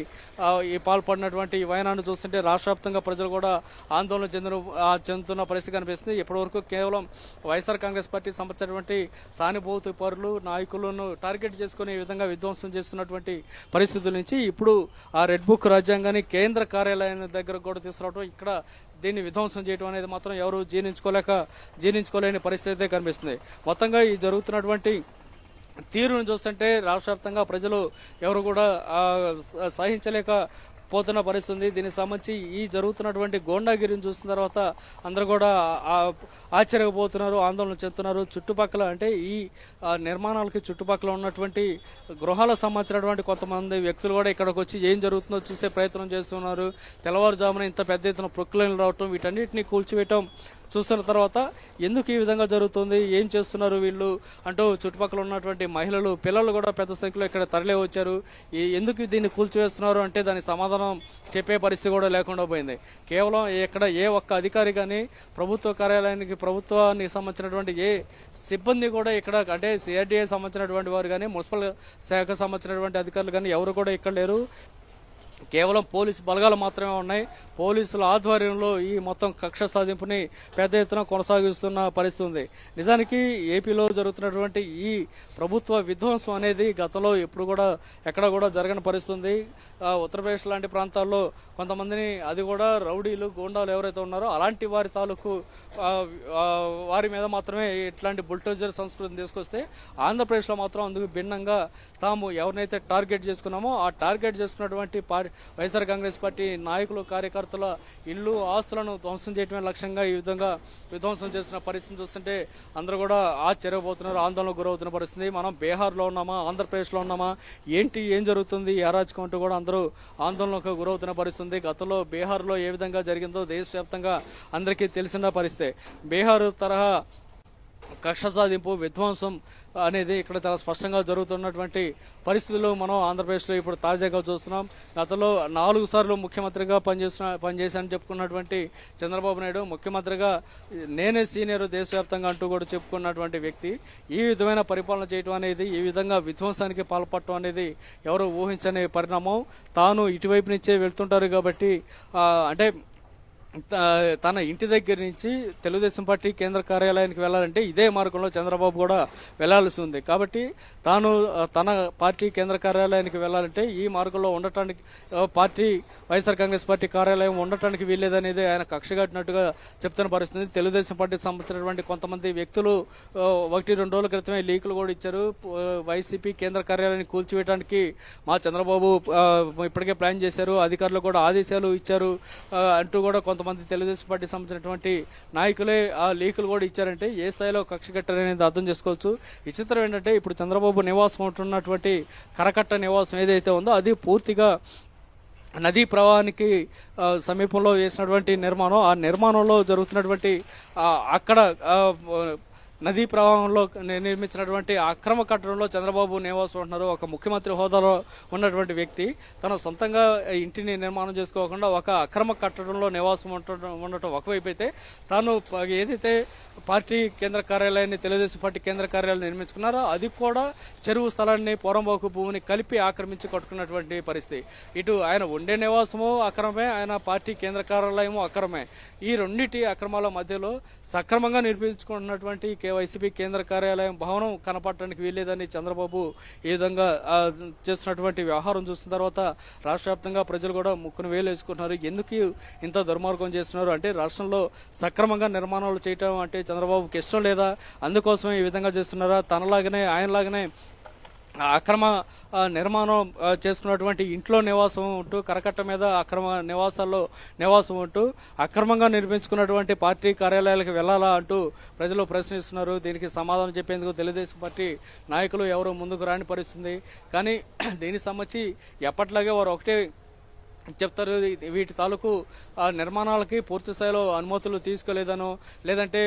పాల్పడినటువంటి ఈ వైనాన్ని చూస్తుంటే రాష్ట్ర వ్యాప్తంగా ప్రజలు కూడా ఆందోళన చెందుతున్న పరిస్థితి కనిపిస్తుంది. ఇప్పటివరకు కేవలం వైఎస్ఆర్ కాంగ్రెస్ పార్టీ సంబంధించినటువంటి సానుభూతి పరులు, నాయకులను టార్గెట్ చేసుకుని ఈ విధంగా విధ్వంసం చేస్తున్నటువంటి పరిస్థితుల నుంచి ఇప్పుడు ఆ రెడ్ బుక్ రాజ్యాంగాన్ని కేంద్ర కార్యాలయం దగ్గర కూడా తీసుకురావడం, ఇక్కడ దీన్ని విధ్వంసం చేయడం అనేది మాత్రం ఎవరు జీర్ణించుకోలేని పరిస్థితి కనిపిస్తుంది. మొత్తంగా ఈ జరుగుతున్నటువంటి తీరును చూస్తుంటే రాష్ట్ర వ్యాప్తంగా ప్రజలు ఎవరు కూడా సహించలేక పోతున్న పరిస్థితి. దీనికి సంబంధించి ఈ జరుగుతున్నటువంటి గోండాగిరిని చూసిన తర్వాత అందరూ కూడా ఆశ్చర్యపోతున్నారు, ఆందోళన చెందుతున్నారు. చుట్టుపక్కల అంటే ఈ నిర్మాణాలకి చుట్టుపక్కల ఉన్నటువంటి గృహాలకు సంబంధించినటువంటి కొంతమంది వ్యక్తులు కూడా ఇక్కడికి వచ్చి ఏం జరుగుతుందో చూసే ప్రయత్నం చేస్తున్నారు. తెల్లవారుజామున ఇంత పెద్ద ఎత్తున ప్రొక్లైన్లు రావటం, వీటన్నిటిని కూల్చివేయటం చూస్తున్న తర్వాత ఎందుకు ఈ విధంగా జరుగుతుంది, ఏం చేస్తున్నారు వీళ్ళు అంటూ చుట్టుపక్కల ఉన్నటువంటి మహిళలు, పిల్లలు కూడా పెద్ద సంఖ్యలో ఇక్కడ తరలి వచ్చారు. ఎందుకు దీన్ని కూల్చివేస్తున్నారు అంటే దానికి సమాధానం చెప్పే పరిస్థితి కూడా లేకుండా పోయింది. కేవలం ఇక్కడ ఏ ఒక్క అధికారి కానీ, ప్రభుత్వ కార్యాలయానికి, ప్రభుత్వానికి సంబంధించినటువంటి ఏ సిబ్బంది కూడా ఇక్కడ అంటే సిఆర్డీఏ సంబంధించినటువంటి వారు కానీ, మున్సిపల్ శాఖకు సంబంధించినటువంటి అధికారులు కానీ ఎవరు కూడా ఇక్కడ లేరు. కేవలం పోలీసు బలగాలు మాత్రమే ఉన్నాయి. పోలీసుల ఆధ్వర్యంలో ఈ మొత్తం కక్ష సాధింపుని పెద్ద ఎత్తున కొనసాగిస్తున్న పరిస్థితి ఉంది. నిజానికి ఏపీలో జరుగుతున్నటువంటి ఈ ప్రభుత్వ విధ్వంసం అనేది గతంలో ఎప్పుడు కూడా ఎక్కడ కూడా జరగని పరిస్థితి ఉంది. ఉత్తరప్రదేశ్ లాంటి ప్రాంతాల్లో కొంతమందిని, అది కూడా రౌడీలు గూండాలు ఎవరైతే ఉన్నారో అలాంటి వారి తాలూకు వారి మీద మాత్రమే ఇట్లాంటి బుల్డోజర్ సంస్కృతిని తీసుకొస్తే, ఆంధ్రప్రదేశ్లో మాత్రం అందుకు భిన్నంగా తాము ఎవరినైతే టార్గెట్ చేసుకున్నామో ఆ టార్గెట్ చేసుకున్నటువంటి వైఎస్ఆర్ కాంగ్రెస్ పార్టీ నాయకులు, కార్యకర్తల ఇల్లు, ఆస్తులను ధ్వంసం చేయడమే లక్ష్యంగా ఈ విధంగా విధ్వంసం చేస్తున్న పరిస్థితిని చూస్తుంటే అందరూ కూడా ఆశ్చర్యపోతున్నారు, ఆందోళనకు గురవుతున్న పరిస్థితి. మనం బీహార్లో ఉన్నామా, ఆంధ్రప్రదేశ్లో ఉన్నామా, ఏం జరుగుతుంది, ఈ అరాచకం అంటూ కూడా అందరూ ఆందోళనకు గురవుతున్న పరిస్థితి. గతంలో బీహార్లో ఏ విధంగా జరిగిందో దేశవ్యాప్తంగా అందరికీ తెలిసిన పరిస్థితి. బీహార్ తరహా కక్ష సాధింపు, విధ్వంసం అనేది ఇక్కడ చాలా స్పష్టంగా జరుగుతున్నటువంటి పరిస్థితులు మనం ఆంధ్రప్రదేశ్లో ఇప్పుడు తాజాగా చూస్తున్నాం. గతంలో 4 సార్లు ముఖ్యమంత్రిగా పనిచేశానని చెప్పుకున్నటువంటి చంద్రబాబు నాయుడు ముఖ్యమంత్రిగా నేనే సీనియర్ దేశవ్యాప్తంగా అంటూ కూడా చెప్పుకున్నటువంటి వ్యక్తి ఈ విధమైన పరిపాలన చేయడం అనేది, ఈ విధంగా విధ్వంసానికి పాల్పడటం అనేది ఎవరు ఊహించని పరిణామం. తాను ఇటువైపు నుంచే వెళ్తుంటారు కాబట్టి అంటే తన ఇంటి దగ్గర నుంచి తెలుగుదేశం పార్టీ కేంద్ర కార్యాలయానికి వెళ్లాలంటే ఇదే మార్గంలో చంద్రబాబు కూడా వెళ్లాల్సి ఉంది. కాబట్టి తాను తన పార్టీ కేంద్ర కార్యాలయానికి వెళ్లాలంటే ఈ మార్గంలో ఉండటానికి వైఎస్ఆర్ కాంగ్రెస్ పార్టీ కార్యాలయం ఉండటానికి వీల్లేదనేది ఆయన కక్షగట్టినట్టుగా చెప్తున్న పరిస్థితి. తెలుగుదేశం పార్టీకి సంబంధించినటువంటి కొంతమంది వ్యక్తులు 1-2 రోజుల క్రితమే లీకులు కూడా ఇచ్చారు. వైసీపీ కేంద్ర కార్యాలయాన్ని కూల్చివేయడానికి మా చంద్రబాబు ఇప్పటికే ప్లాన్ చేశారు, అధికారులు కూడా ఆదేశాలు ఇచ్చారు అంటూ కూడా కొంతమంది తెలుగుదేశం పార్టీ సంబంధించినటువంటి నాయకులే ఆ లీకులు కూడా ఇచ్చారంటే ఏ స్థాయిలో కక్ష కట్టారనేది అర్థం చేసుకోవచ్చు. విచిత్రం ఏంటంటే ఇప్పుడు చంద్రబాబు నివాసం ఉంటున్నటువంటి కరకట్ట నివాసం ఏదైతే ఉందో అది పూర్తిగా నదీ ప్రవాహానికి సమీపంలో చేసినటువంటి నిర్మాణం. ఆ నిర్మాణంలో జరుగుతున్నటువంటి అక్కడ నదీ ప్రవాహంలో నిర్మించినటువంటి అక్రమ కట్టడంలో చంద్రబాబు నివాసం ఉంటున్నారు. ఒక ముఖ్యమంత్రి హోదాలో ఉన్నటువంటి వ్యక్తి తన సొంతంగా ఇంటిని నిర్మాణం చేసుకోకుండా ఒక అక్రమ కట్టడంలో నివాసం ఉండటం ఒకవైపు అయితే, తాను ఏదైతే పార్టీ కేంద్ర కార్యాలయాన్ని, తెలుగుదేశం పార్టీ కేంద్ర కార్యాలయాన్ని నిర్మించుకున్నారో అది కూడా చెరువు స్థలాన్ని, పోరంబోకు భూమిని కలిపి ఆక్రమించి కట్టుకున్నటువంటి పరిస్థితి. ఇటు ఆయన ఉండే నివాసము అక్రమే, ఆయన పార్టీ కేంద్ర కార్యాలయము అక్రమే. ఈ రెండింటి అక్రమాల మధ్యలో సక్రమంగా నిర్మించుకున్నటువంటి వైసీపీ కేంద్ర కార్యాలయం భవనం కనపడటానికి వీల్లేదని చంద్రబాబు ఈ విధంగా చేస్తున్నటువంటి వ్యవహారం చూసిన తర్వాత రాష్ట్ర వ్యాప్తంగా ప్రజలు కూడా ముక్కును వేలు వేసుకుంటున్నారు. ఎందుకు ఇంత దుర్మార్గం చేస్తున్నారు అంటే, రాష్ట్రంలో సక్రమంగా నిర్మాణాలు చేయటం అంటే చంద్రబాబుకి ఇష్టం లేదా, అందుకోసమే ఈ విధంగా చేస్తున్నారా, తనలాగనే ఆయనలాగనే అక్రమ నిర్మాణం చేసుకున్నటువంటి ఇంట్లో నివాసం ఉంటూ, కరకట్ట మీద అక్రమ నివాసాల్లో నివాసం ఉంటూ అక్రమంగా నిర్మించుకున్నటువంటి పార్టీ కార్యాలయాలకు వెళ్లాలా అంటూ ప్రజలు ప్రశ్నిస్తున్నారు. దీనికి సమాధానం చెప్పేందుకు తెలుగుదేశం పార్టీ నాయకులు ఎవరు ముందుకు రాని పరిస్థితుంది. కానీ దీనికి సంబంధించి ఎప్పట్లాగే వారు ఒకటే చెప్తారు, వీటి తాలూకు నిర్మాణాలకి పూర్తి స్థాయిలో అనుమతులు తీసుకోలేదనో, లేదంటే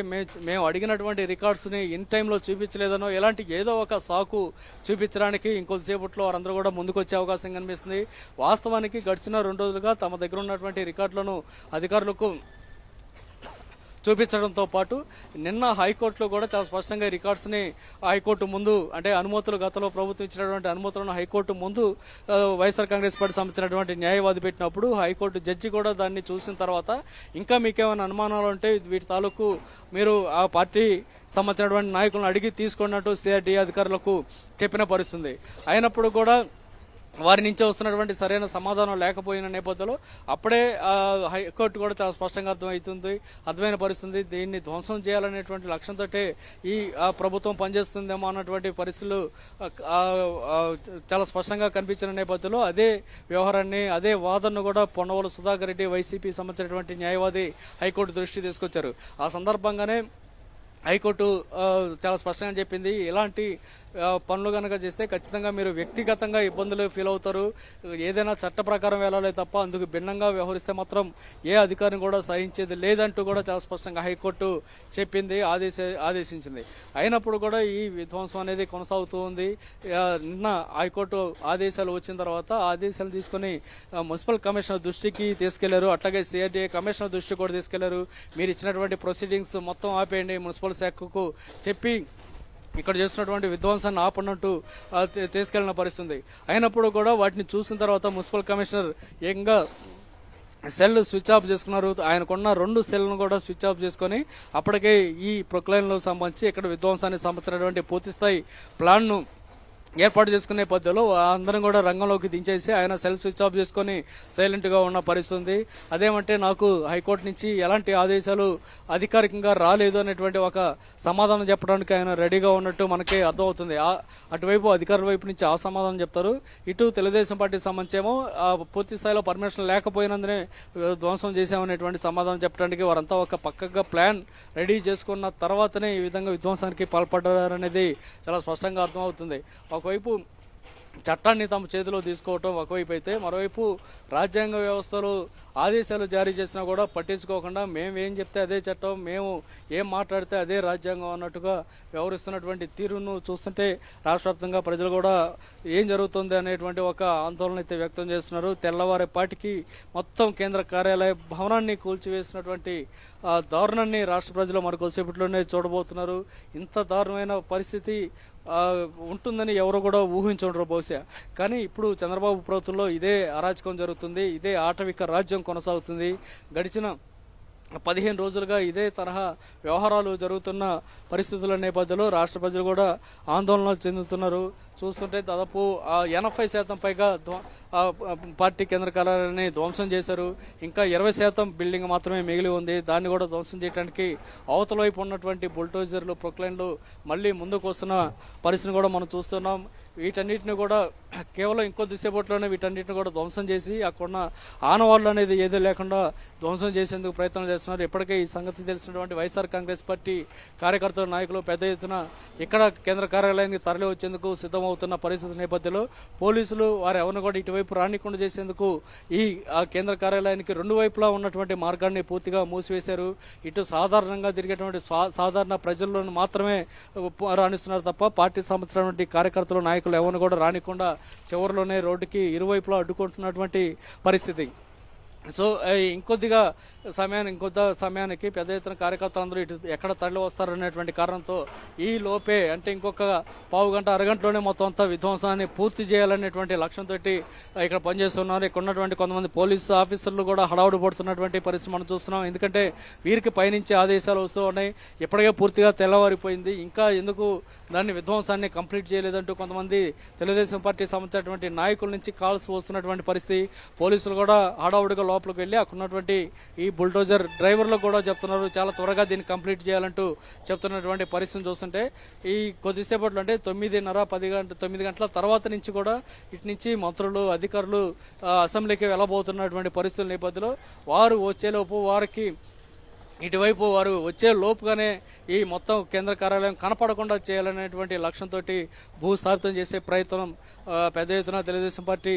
మేము అడిగినటువంటి రికార్డ్స్ని ఇన్ టైంలో చూపించలేదనో, ఇలాంటి ఏదో ఒక సాకు చూపించడానికి ఇంకొద్దిసేపట్లో వారందరూ కూడా ముందుకొచ్చే అవకాశం కనిపిస్తుంది. వాస్తవానికి గడిచిన 2 రోజులుగా తమ దగ్గర ఉన్నటువంటి రికార్డులను అధికారులకు చూపించడంతో పాటు నిన్న హైకోర్టులో కూడా చాలా స్పష్టంగా రికార్డ్స్ని హైకోర్టు ముందు, అంటే అనుమతులు గతంలో ప్రభుత్వం ఇచ్చినటువంటి అనుమతులను హైకోర్టు ముందు వైఎస్ఆర్ కాంగ్రెస్ పార్టీ సంబంధించినటువంటి న్యాయవాది పెట్టినప్పుడు హైకోర్టు జడ్జి కూడా దాన్ని చూసిన తర్వాత ఇంకా మీకేమైనా అనుమానాలు ఉంటే వీటి తాలూకు మీరు ఆ పార్టీ సంబంధించినటువంటి నాయకులను అడిగి తీసుకున్నట్టు సిఆర్డీ అధికారులకు చెప్పిన పరిస్థితుంది. అయినప్పుడు కూడా వారి నుంచి వస్తున్నటువంటి సరైన సమాధానం లేకపోయిన నేపథ్యంలో అప్పుడే హైకోర్టు కూడా చాలా స్పష్టంగా అర్థమైన పరిస్థితుంది. దీన్ని ధ్వంసం చేయాలనేటువంటి లక్ష్యంతో ఈ ప్రభుత్వం పనిచేస్తుందేమో అన్నటువంటి పరిస్థితులు చాలా స్పష్టంగా కనిపించిన నేపథ్యంలో అదే వ్యవహారాన్ని, అదే వాదనను కూడా పొన్నవోలు సుధాకర్ రెడ్డి వైసీపీ సంబంధించినటువంటి న్యాయవాది హైకోర్టు దృష్టి తీసుకొచ్చారు. ఆ సందర్భంగానే హైకోర్టు చాలా స్పష్టంగా చెప్పింది, ఇలాంటి పనులు కనుక చేస్తే ఖచ్చితంగా మీరు వ్యక్తిగతంగా ఇబ్బందులు ఫీల్ అవుతారు, ఏదైనా చట్ట ప్రకారం వెళ్ళాలి తప్ప అందుకు భిన్నంగా వ్యవహరిస్తే మాత్రం ఏ అధికారిని కూడా సహించేది లేదంటూ కూడా చాలా స్పష్టంగా హైకోర్టు చెప్పింది, ఆదేశించింది. అయినప్పుడు కూడా ఈ విధ్వంసం అనేది కొనసాగుతూ ఉంది. నిన్న హైకోర్టు ఆదేశాలు వచ్చిన తర్వాత ఆదేశాలు తీసుకుని మున్సిపల్ కమిషనర్ దృష్టికి తీసుకెళ్లారు, అట్లాగే సిఆర్డీఏ కమిషనర్ దృష్టికి కూడా తీసుకెళ్లారు. మీరు ఇచ్చినటువంటి ప్రొసీడింగ్స్ మొత్తం ఆపేయండి, మున్సిపల్ శాఖకు చెప్పి ఇక్కడ చేస్తున్నటువంటి విధ్వంసాన్ని ఆపన్నట్టు తీసుకెళ్లిన పరిస్థితుంది. అయినప్పుడు కూడా వాటిని చూసిన తర్వాత మున్సిపల్ కమిషనర్ ఏకంగా సెల్ స్విచ్ ఆఫ్ చేసుకున్నారు. ఆయనకున్న 2 సెల్ను కూడా స్విచ్ ఆఫ్ చేసుకొని అప్పటికే ఈ ప్రొక్లైన్లో సంబంధించి ఇక్కడ విధ్వంసాన్ని సంబంధించినటువంటి పూర్తిస్థాయి ప్లాన్ను ఏర్పాటు చేసుకునే పద్ధతిలో అందరం కూడా రంగంలోకి దించేసి ఆయన సెల్ఫ్ స్విచ్ ఆఫ్ చేసుకొని సైలెంట్గా ఉన్న పరిస్థితి. అదేమంటే నాకు హైకోర్టు నుంచి ఎలాంటి ఆదేశాలు అధికారికంగా రాలేదు అనేటువంటి ఒక సమాధానం చెప్పడానికి ఆయన రెడీగా ఉన్నట్టు మనకి అర్థమవుతుంది. అటువైపు అధికారుల వైపు నుంచి ఆ సమాధానం చెప్తారు, ఇటు తెలుగుదేశం పార్టీకి సంబంధించేమో పూర్తి స్థాయిలో పర్మిషన్ లేకపోయినందునే ధ్వంసం చేశామనేటువంటి సమాధానం చెప్పడానికి వారంతా ఒక పక్కగా ప్లాన్ రెడీ చేసుకున్న తర్వాతనే ఈ విధంగా విధ్వంసానికి పాల్పడ్డారనేది చాలా స్పష్టంగా అర్థమవుతుంది. ఒకవైపు చట్టాన్ని తమ చేతిలో తీసుకోవటం ఒకవైపు అయితే, మరోవైపు రాజ్యాంగ వ్యవస్థలో ఆదేశాలు జారీ చేసినా కూడా పట్టించుకోకుండా మేము ఏం చెప్తే అదే చట్టం, మేము ఏం మాట్లాడితే అదే రాజ్యాంగం అన్నట్టుగా వ్యవహరిస్తున్నటువంటి తీరును చూస్తుంటే రాష్ట్ర వ్యాప్తంగా ప్రజలు కూడా ఏం జరుగుతుంది అనేటువంటి ఒక ఆందోళన అయితే వ్యక్తం చేస్తున్నారు. తెల్లవారేపాటికి మొత్తం కేంద్ర కార్యాలయ భవనాన్ని కూల్చివేసినటువంటి దారుణాన్ని రాష్ట్ర ప్రజలు మరికొద్దిసేపట్లోనే చూడబోతున్నారు. ఇంత దారుణమైన పరిస్థితి ఉంటుందని ఎవరు కూడా ఊహించుండరు బహుశా. కానీ ఇప్పుడు చంద్రబాబు ప్రభుత్వంలో ఇదే అరాచకం జరుగుతుంది, ఇదే ఆటవిక రాజ్యం కొనసాగుతుంది. గడిచిన 15 రోజులుగా ఇదే తరహా వ్యవహారాలు జరుగుతున్న పరిస్థితుల నేపథ్యంలో రాష్ట్ర ప్రజలు కూడా ఆందోళన చెందుతున్నారు. చూస్తుంటే దాదాపు 80% పైగా పార్టీ కేంద్ర కార్యాలయాన్ని ధ్వంసం చేశారు. ఇంకా 20% బిల్డింగ్ మాత్రమే మిగిలి ఉంది. దాన్ని కూడా ధ్వంసం చేయడానికి అవతల వైపు ఉన్నటువంటి బుల్డోజర్లు, ప్రొక్లైన్లు మళ్ళీ ముందుకు వస్తున్న పరిస్థితిని కూడా మనం చూస్తున్నాం. వీటన్నిటిని కూడా కేవలం ఇంకొద్దిసేపట్లోనే వీటన్నిటిని కూడా ధ్వంసం చేసి అక్కడున్న ఆనవాళ్ళు అనేది ఏదో లేకుండా ధ్వంసం చేసేందుకు ప్రయత్నం చేస్తున్నారు. ఇప్పటికే ఈ సంగతి తెలిసినటువంటి వైఎస్ఆర్ కాంగ్రెస్ పార్టీ కార్యకర్తల నాయకులు పెద్ద ఎత్తున ఇక్కడ కేంద్ర కార్యాలయానికి తరలి వచ్చేందుకు సిద్ధమవుతున్న పరిస్థితి నేపథ్యంలో పోలీసులు వారు ఎవరిని కూడా ఇటువైపు రానికుండా చేసేందుకు ఈ కేంద్ర కార్యాలయానికి 2 వైపులా ఉన్నటువంటి మార్గాన్ని పూర్తిగా మూసివేశారు. ఇటు సాధారణంగా తిరిగేటువంటి సాధారణ ప్రజలను మాత్రమే రాణిస్తున్నారు తప్ప పార్టీ సంబంధించినటువంటి కార్యకర్తలు, నాయకులు ఎవరిని కూడా రానికుండా చివరిలోనే రోడ్డుకి ఇరువైపులా అడ్డుకుంటున్నటువంటి పరిస్థితి. సో ఇంకొద్ది సమయానికి పెద్ద ఎత్తున కార్యకర్తలందరూ ఇటు ఎక్కడ తరలి వస్తారనేటువంటి కారణంతో ఈ లోపే అంటే ఇంకొక పావు గంట అరగంటలోనే మొత్తం అంతా విధ్వంసాన్ని పూర్తి చేయాలనేటువంటి లక్ష్యంతో ఇక్కడ పనిచేస్తున్నారు. ఇక్కడ ఉన్నటువంటి కొంతమంది పోలీసు ఆఫీసర్లు కూడా హడావుడి పడుతున్నటువంటి పరిస్థితి మనం చూస్తున్నాం. ఎందుకంటే వీరికి పైనుంచి ఆదేశాలు వస్తూ ఉన్నాయి. ఇప్పటికే పూర్తిగా తెల్లవారిపోయింది, ఇంకా ఎందుకు దాన్ని విధ్వంసాన్ని కంప్లీట్ చేయలేదంటూ కొంతమంది తెలుగుదేశం పార్టీ సంబంధించినటువంటి నాయకుల నుంచి కాల్స్ వస్తున్నటువంటి పరిస్థితి. పోలీసులు కూడా హడావుడిగా లోపలికి వెళ్ళి అక్కడ ఉన్నటువంటి ఈ బుల్డోజర్ డ్రైవర్లకు కూడా చెప్తున్నారు చాలా త్వరగా దీన్ని కంప్లీట్ చేయాలంటూ చెప్తున్నటువంటి పరిస్థితిని చూస్తుంటే ఈ కొద్దిసేపట్లో అంటే 9 గంటల తర్వాత నుంచి కూడా ఇటు నుంచి మంత్రులు, అధికారులు అసెంబ్లీకి వెళ్ళబోతున్నటువంటి పరిస్థితుల నేపథ్యంలో వారు వచ్చేలోపు వారికి ఇటువైపు వారు వచ్చే లోపుగానే ఈ మొత్తం కేంద్ర కార్యాలయం కనపడకుండా చేయాలనేటువంటి లక్ష్యంతో భూస్థాపితం చేసే ప్రయత్నం పెద్ద ఎత్తున తెలుగుదేశం పార్టీ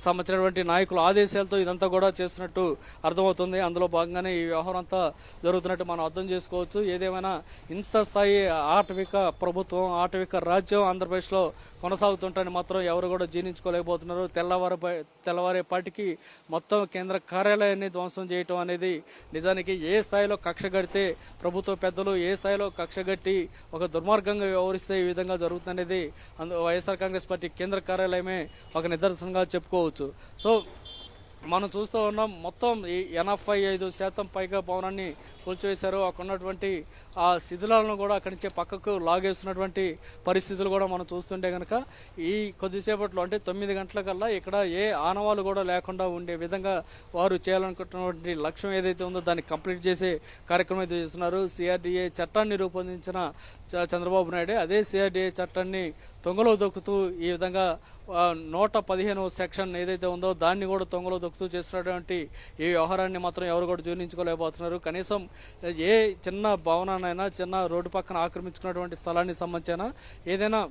సంబంధించినటువంటి నాయకుల ఆదేశాలతో ఇదంతా కూడా చేస్తున్నట్టు అర్థమవుతుంది. అందులో భాగంగానే ఈ వ్యవహారం అంతా జరుగుతున్నట్టు మనం అర్థం చేసుకోవచ్చు. ఏదేమైనా ఇంత స్థాయి ఆటవిక ప్రభుత్వం, ఆటవిక రాజ్యం ఆంధ్రప్రదేశ్లో కొనసాగుతుంటాన్ని మాత్రం ఎవరు కూడా జీర్ణించుకోలేకపోతున్నారు. తెల్లవారేపాటికి మొత్తం కేంద్ర కార్యాలయాన్ని ధ్వంసం చేయటం అనేది నిజానికి ఏ స్థాయిలో కక్ష కడితే ప్రభుత్వ పెద్దలు ఏ స్థాయిలో కక్ష కట్టి ఒక దుర్మార్గంగా వ్యవహరిస్తే ఈ విధంగా జరుగుతుందనేది వైఎస్ఆర్ కాంగ్రెస్ పార్టీ కేంద్ర కార్యాలయమే ఒక నిదర్శనంగా చెప్పుకోవచ్చు. సో మనం చూస్తూ ఉన్నాం మొత్తం ఈ 85% పైగా భవనాన్ని కూల్చివేశారు. అక్కడ ఉన్నటువంటి ఆ శిథిలాలను కూడా అక్కడి నుంచి పక్కకు లాగేస్తున్నటువంటి పరిస్థితులు కూడా మనం చూస్తుంటే కనుక ఈ కొద్దిసేపట్లో అంటే 9 గంటలకల్లా ఇక్కడ ఏ ఆనవాళ్ళు కూడా లేకుండా ఉండే విధంగా వారు చేయాలనుకుంటున్నటువంటి లక్ష్యం ఏదైతే ఉందో దాన్ని కంప్లీట్ చేసే కార్యక్రమం అయితే చేస్తున్నారు. సిఆర్డీఏ చట్టాన్ని రూపొందించిన చంద్రబాబు నాయుడు అదే సిఆర్డీఏ చట్టాన్ని తొంగలో దొక్కుతూ ఈ విధంగా 115 సెక్షన్ ఏదైతే ఉందో దాన్ని కూడా తొంగలో దొక్కుతూ చేస్తున్నటువంటి ఈ వ్యవహారాన్ని మాత్రం ఎవరు కూడా జీర్ణించుకోలేకపోతున్నారు. కనీసం ఏ చిన్న భవనాన్నైనా, చిన్న రోడ్డు పక్కన ఆక్రమించుకున్నటువంటి స్థలానికి సంబంధించిన ఏదైనా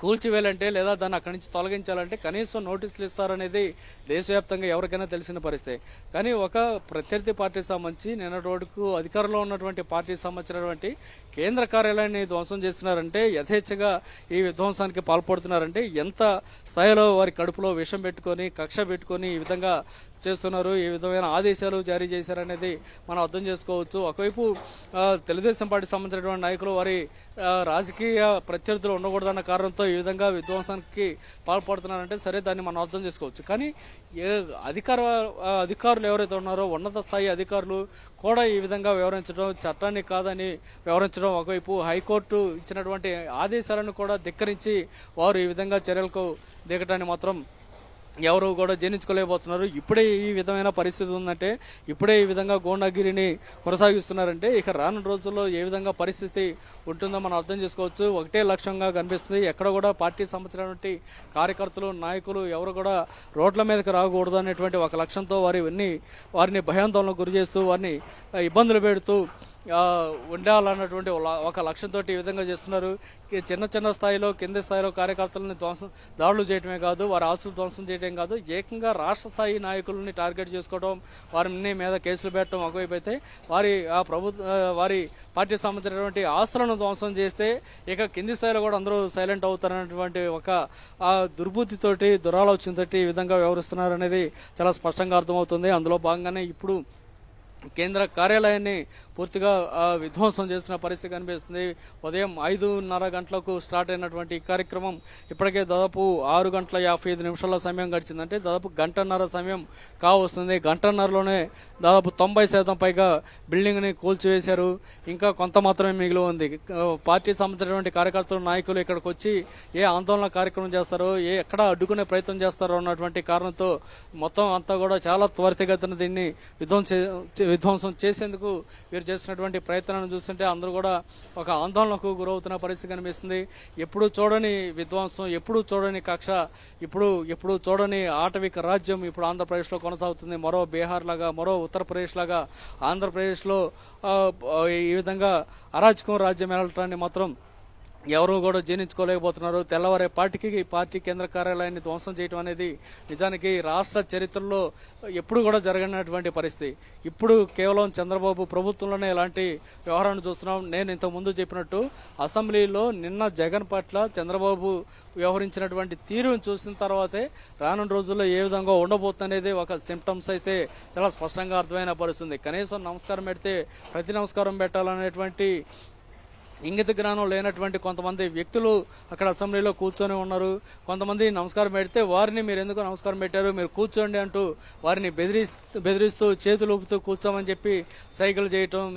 కూల్చివేయాలంటే లేదా దాన్ని అక్కడి నుంచి తొలగించాలంటే కనీసం నోటీసులు ఇస్తారనేది దేశవ్యాప్తంగా ఎవరికైనా తెలిసిన పరిస్థితి. కానీ ఒక ప్రత్యర్థి పార్టీకి సంబంధించి నిన్నటి రోజుకు అధికారంలో ఉన్నటువంటి పార్టీకి సంబంధించినటువంటి కేంద్ర కార్యాలయాన్ని ధ్వంసం చేస్తున్నారంటే, యథేచ్ఛగా ఈ విధ్వంసానికి పాల్పడుతున్నారంటే ఎంత స్థాయిలో వారి కడుపులో విషం పెట్టుకొని, కక్ష పెట్టుకొని ఈ విధంగా చేస్తున్నారు, ఏ విధమైన ఆదేశాలు జారీ చేశారనేది మనం అర్థం చేసుకోవచ్చు. ఒకవైపు తెలుగుదేశం పార్టీ సంబంధించినటువంటి నాయకులు వారి రాజకీయ ప్రత్యర్థులు ఉండకూడదన్న కారణంతో ఈ విధంగా విధ్వంసానికి పాల్పడుతున్నారంటే సరే, దాన్ని మనం అర్థం చేసుకోవచ్చు. కానీ అధికారులు ఎవరైతే ఉన్నారో ఉన్నత స్థాయి అధికారులు కూడా ఈ విధంగా వ్యవహరించడం, చట్టాన్ని కాదని వ్యవహరించడం, ఒకవైపు హైకోర్టు ఇచ్చినటువంటి ఆదేశాలను కూడా ధిక్కరించి వారు ఈ విధంగా చర్యలకు దిగటాన్ని మాత్రం ఎవరు కూడా జీర్ణించుకోలేకపోతున్నారు. ఇప్పుడే ఈ విధమైన పరిస్థితి ఉందంటే, ఇప్పుడే ఈ విధంగా గూండాగిరిని కొనసాగిస్తున్నారంటే ఇక రానున్న రోజుల్లో ఏ విధంగా పరిస్థితి ఉంటుందో మనం అర్థం చేసుకోవచ్చు. ఒకటే లక్ష్యంగా కనిపిస్తుంది. ఎక్కడ కూడా పార్టీ సంబంధించినటువంటి కార్యకర్తలు, నాయకులు ఎవరు కూడా రోడ్ల మీదకి రాకూడదు అనేటువంటి ఒక లక్ష్యంతో వారిని భయాందోళనకు గురి చేస్తూ, వారిని ఇబ్బందులు పెడుతూ ఉండాలన్నటువంటి ఒక లక్ష్యంతో ఈ విధంగా చేస్తున్నారు. చిన్న చిన్న స్థాయిలో, కింది స్థాయిలో కార్యకర్తలను దాడులు చేయడమే కాదు, వారి ఆస్తులు ధ్వంసం చేయడం కాదు, ఏకంగా రాష్ట్ర స్థాయి నాయకులని టార్గెట్ చేసుకోవడం, వారిని మీద కేసులు పెట్టడం ఒకవైపు అయితే, వారి పార్టీ సంబంధించినటువంటి ఆస్తులను ధ్వంసం చేస్తే ఇక కింది స్థాయిలో కూడా అందరూ సైలెంట్ అవుతారన్నటువంటి ఒక దుర్బుద్ధితోటి, దురాలోచనతోటి ఈ విధంగా వ్యవహరిస్తున్నారు అనేది చాలా స్పష్టంగా అర్థమవుతుంది. అందులో భాగంగానే ఇప్పుడు కేంద్ర కార్యాలయాన్ని పూర్తిగా విధ్వంసం చేసిన పరిస్థితి కనిపిస్తుంది. ఉదయం 5:30 గంటలకు స్టార్ట్ అయినటువంటి ఈ కార్యక్రమం ఇప్పటికే దాదాపు 6:55 సమయం గడిచిందంటే దాదాపు గంటన్నర సమయం కావస్తుంది. గంటన్నరలోనే దాదాపు 90% పైగా బిల్డింగ్ని కూల్చివేశారు. ఇంకా కొంత మాత్రమే మిగిలి ఉంది. పార్టీ సంబంధించినటువంటి కార్యకర్తలు, నాయకులు ఇక్కడికి వచ్చి ఏ ఆందోళన కార్యక్రమం చేస్తారో, ఎక్కడ అడ్డుకునే ప్రయత్నం చేస్తారో అన్నటువంటి కారణంతో మొత్తం అంతా కూడా చాలా త్వరితగతిన దీన్ని విధ్వంసం చేసేందుకు వీరు చేస్తున్నటువంటి ప్రయత్నాలను చూస్తుంటే అందరూ కూడా ఒక ఆందోళనకు గురవుతున్న పరిస్థితి కనిపిస్తుంది. ఎప్పుడు చూడని విధ్వంసం, ఎప్పుడు చూడని కక్ష, ఎప్పుడు చూడని ఆటవిక రాజ్యం ఇప్పుడు ఆంధ్రప్రదేశ్లో కొనసాగుతుంది. మరో బీహార్ లాగా, మరో ఉత్తరప్రదేశ్ లాగా ఆంధ్రప్రదేశ్లో ఈ విధంగా అరాచకం రాజ్యం వెళ్ళటాన్ని మాత్రం ఎవరు కూడా జీర్ణించుకోలేకపోతున్నారు. తెల్లవారే పార్టీ కేంద్ర కార్యాలయాన్ని ధ్వంసం చేయడం అనేది నిజానికి రాష్ట్ర చరిత్రలో ఎప్పుడు కూడా జరగనటువంటి పరిస్థితి. ఇప్పుడు కేవలం చంద్రబాబు ప్రభుత్వంలోనే ఇలాంటి వ్యవహారాన్ని చూస్తున్నాం. నేను ఇంతకుముందు చెప్పినట్టు అసెంబ్లీలో నిన్న జగన్ పట్ల చంద్రబాబు వ్యవహరించినటువంటి తీరును చూసిన తర్వాతే రానున్న రోజుల్లో ఏ విధంగా ఉండబోతుందనేది ఒక సిమ్టమ్స్ అయితే చాలా స్పష్టంగా అర్థమైన పరిస్థితుంది. కనీసం నమస్కారం పెడితే ప్రతి నమస్కారం పెట్టాలనేటువంటి ఇంగిత జ్ఞానం లేనటువంటి కొంతమంది వ్యక్తులు అక్కడ అసెంబ్లీలో కూర్చొని ఉన్నారు. కొంతమంది నమస్కారం పెడితే వారిని మీరు ఎందుకు నమస్కారం పెట్టారు, మీరు కూర్చోండి అంటూ వారిని బెదిరిస్తూ చేతులు ఊపుతూ కూర్చోమని చెప్పి సైకిల్ చేయటం,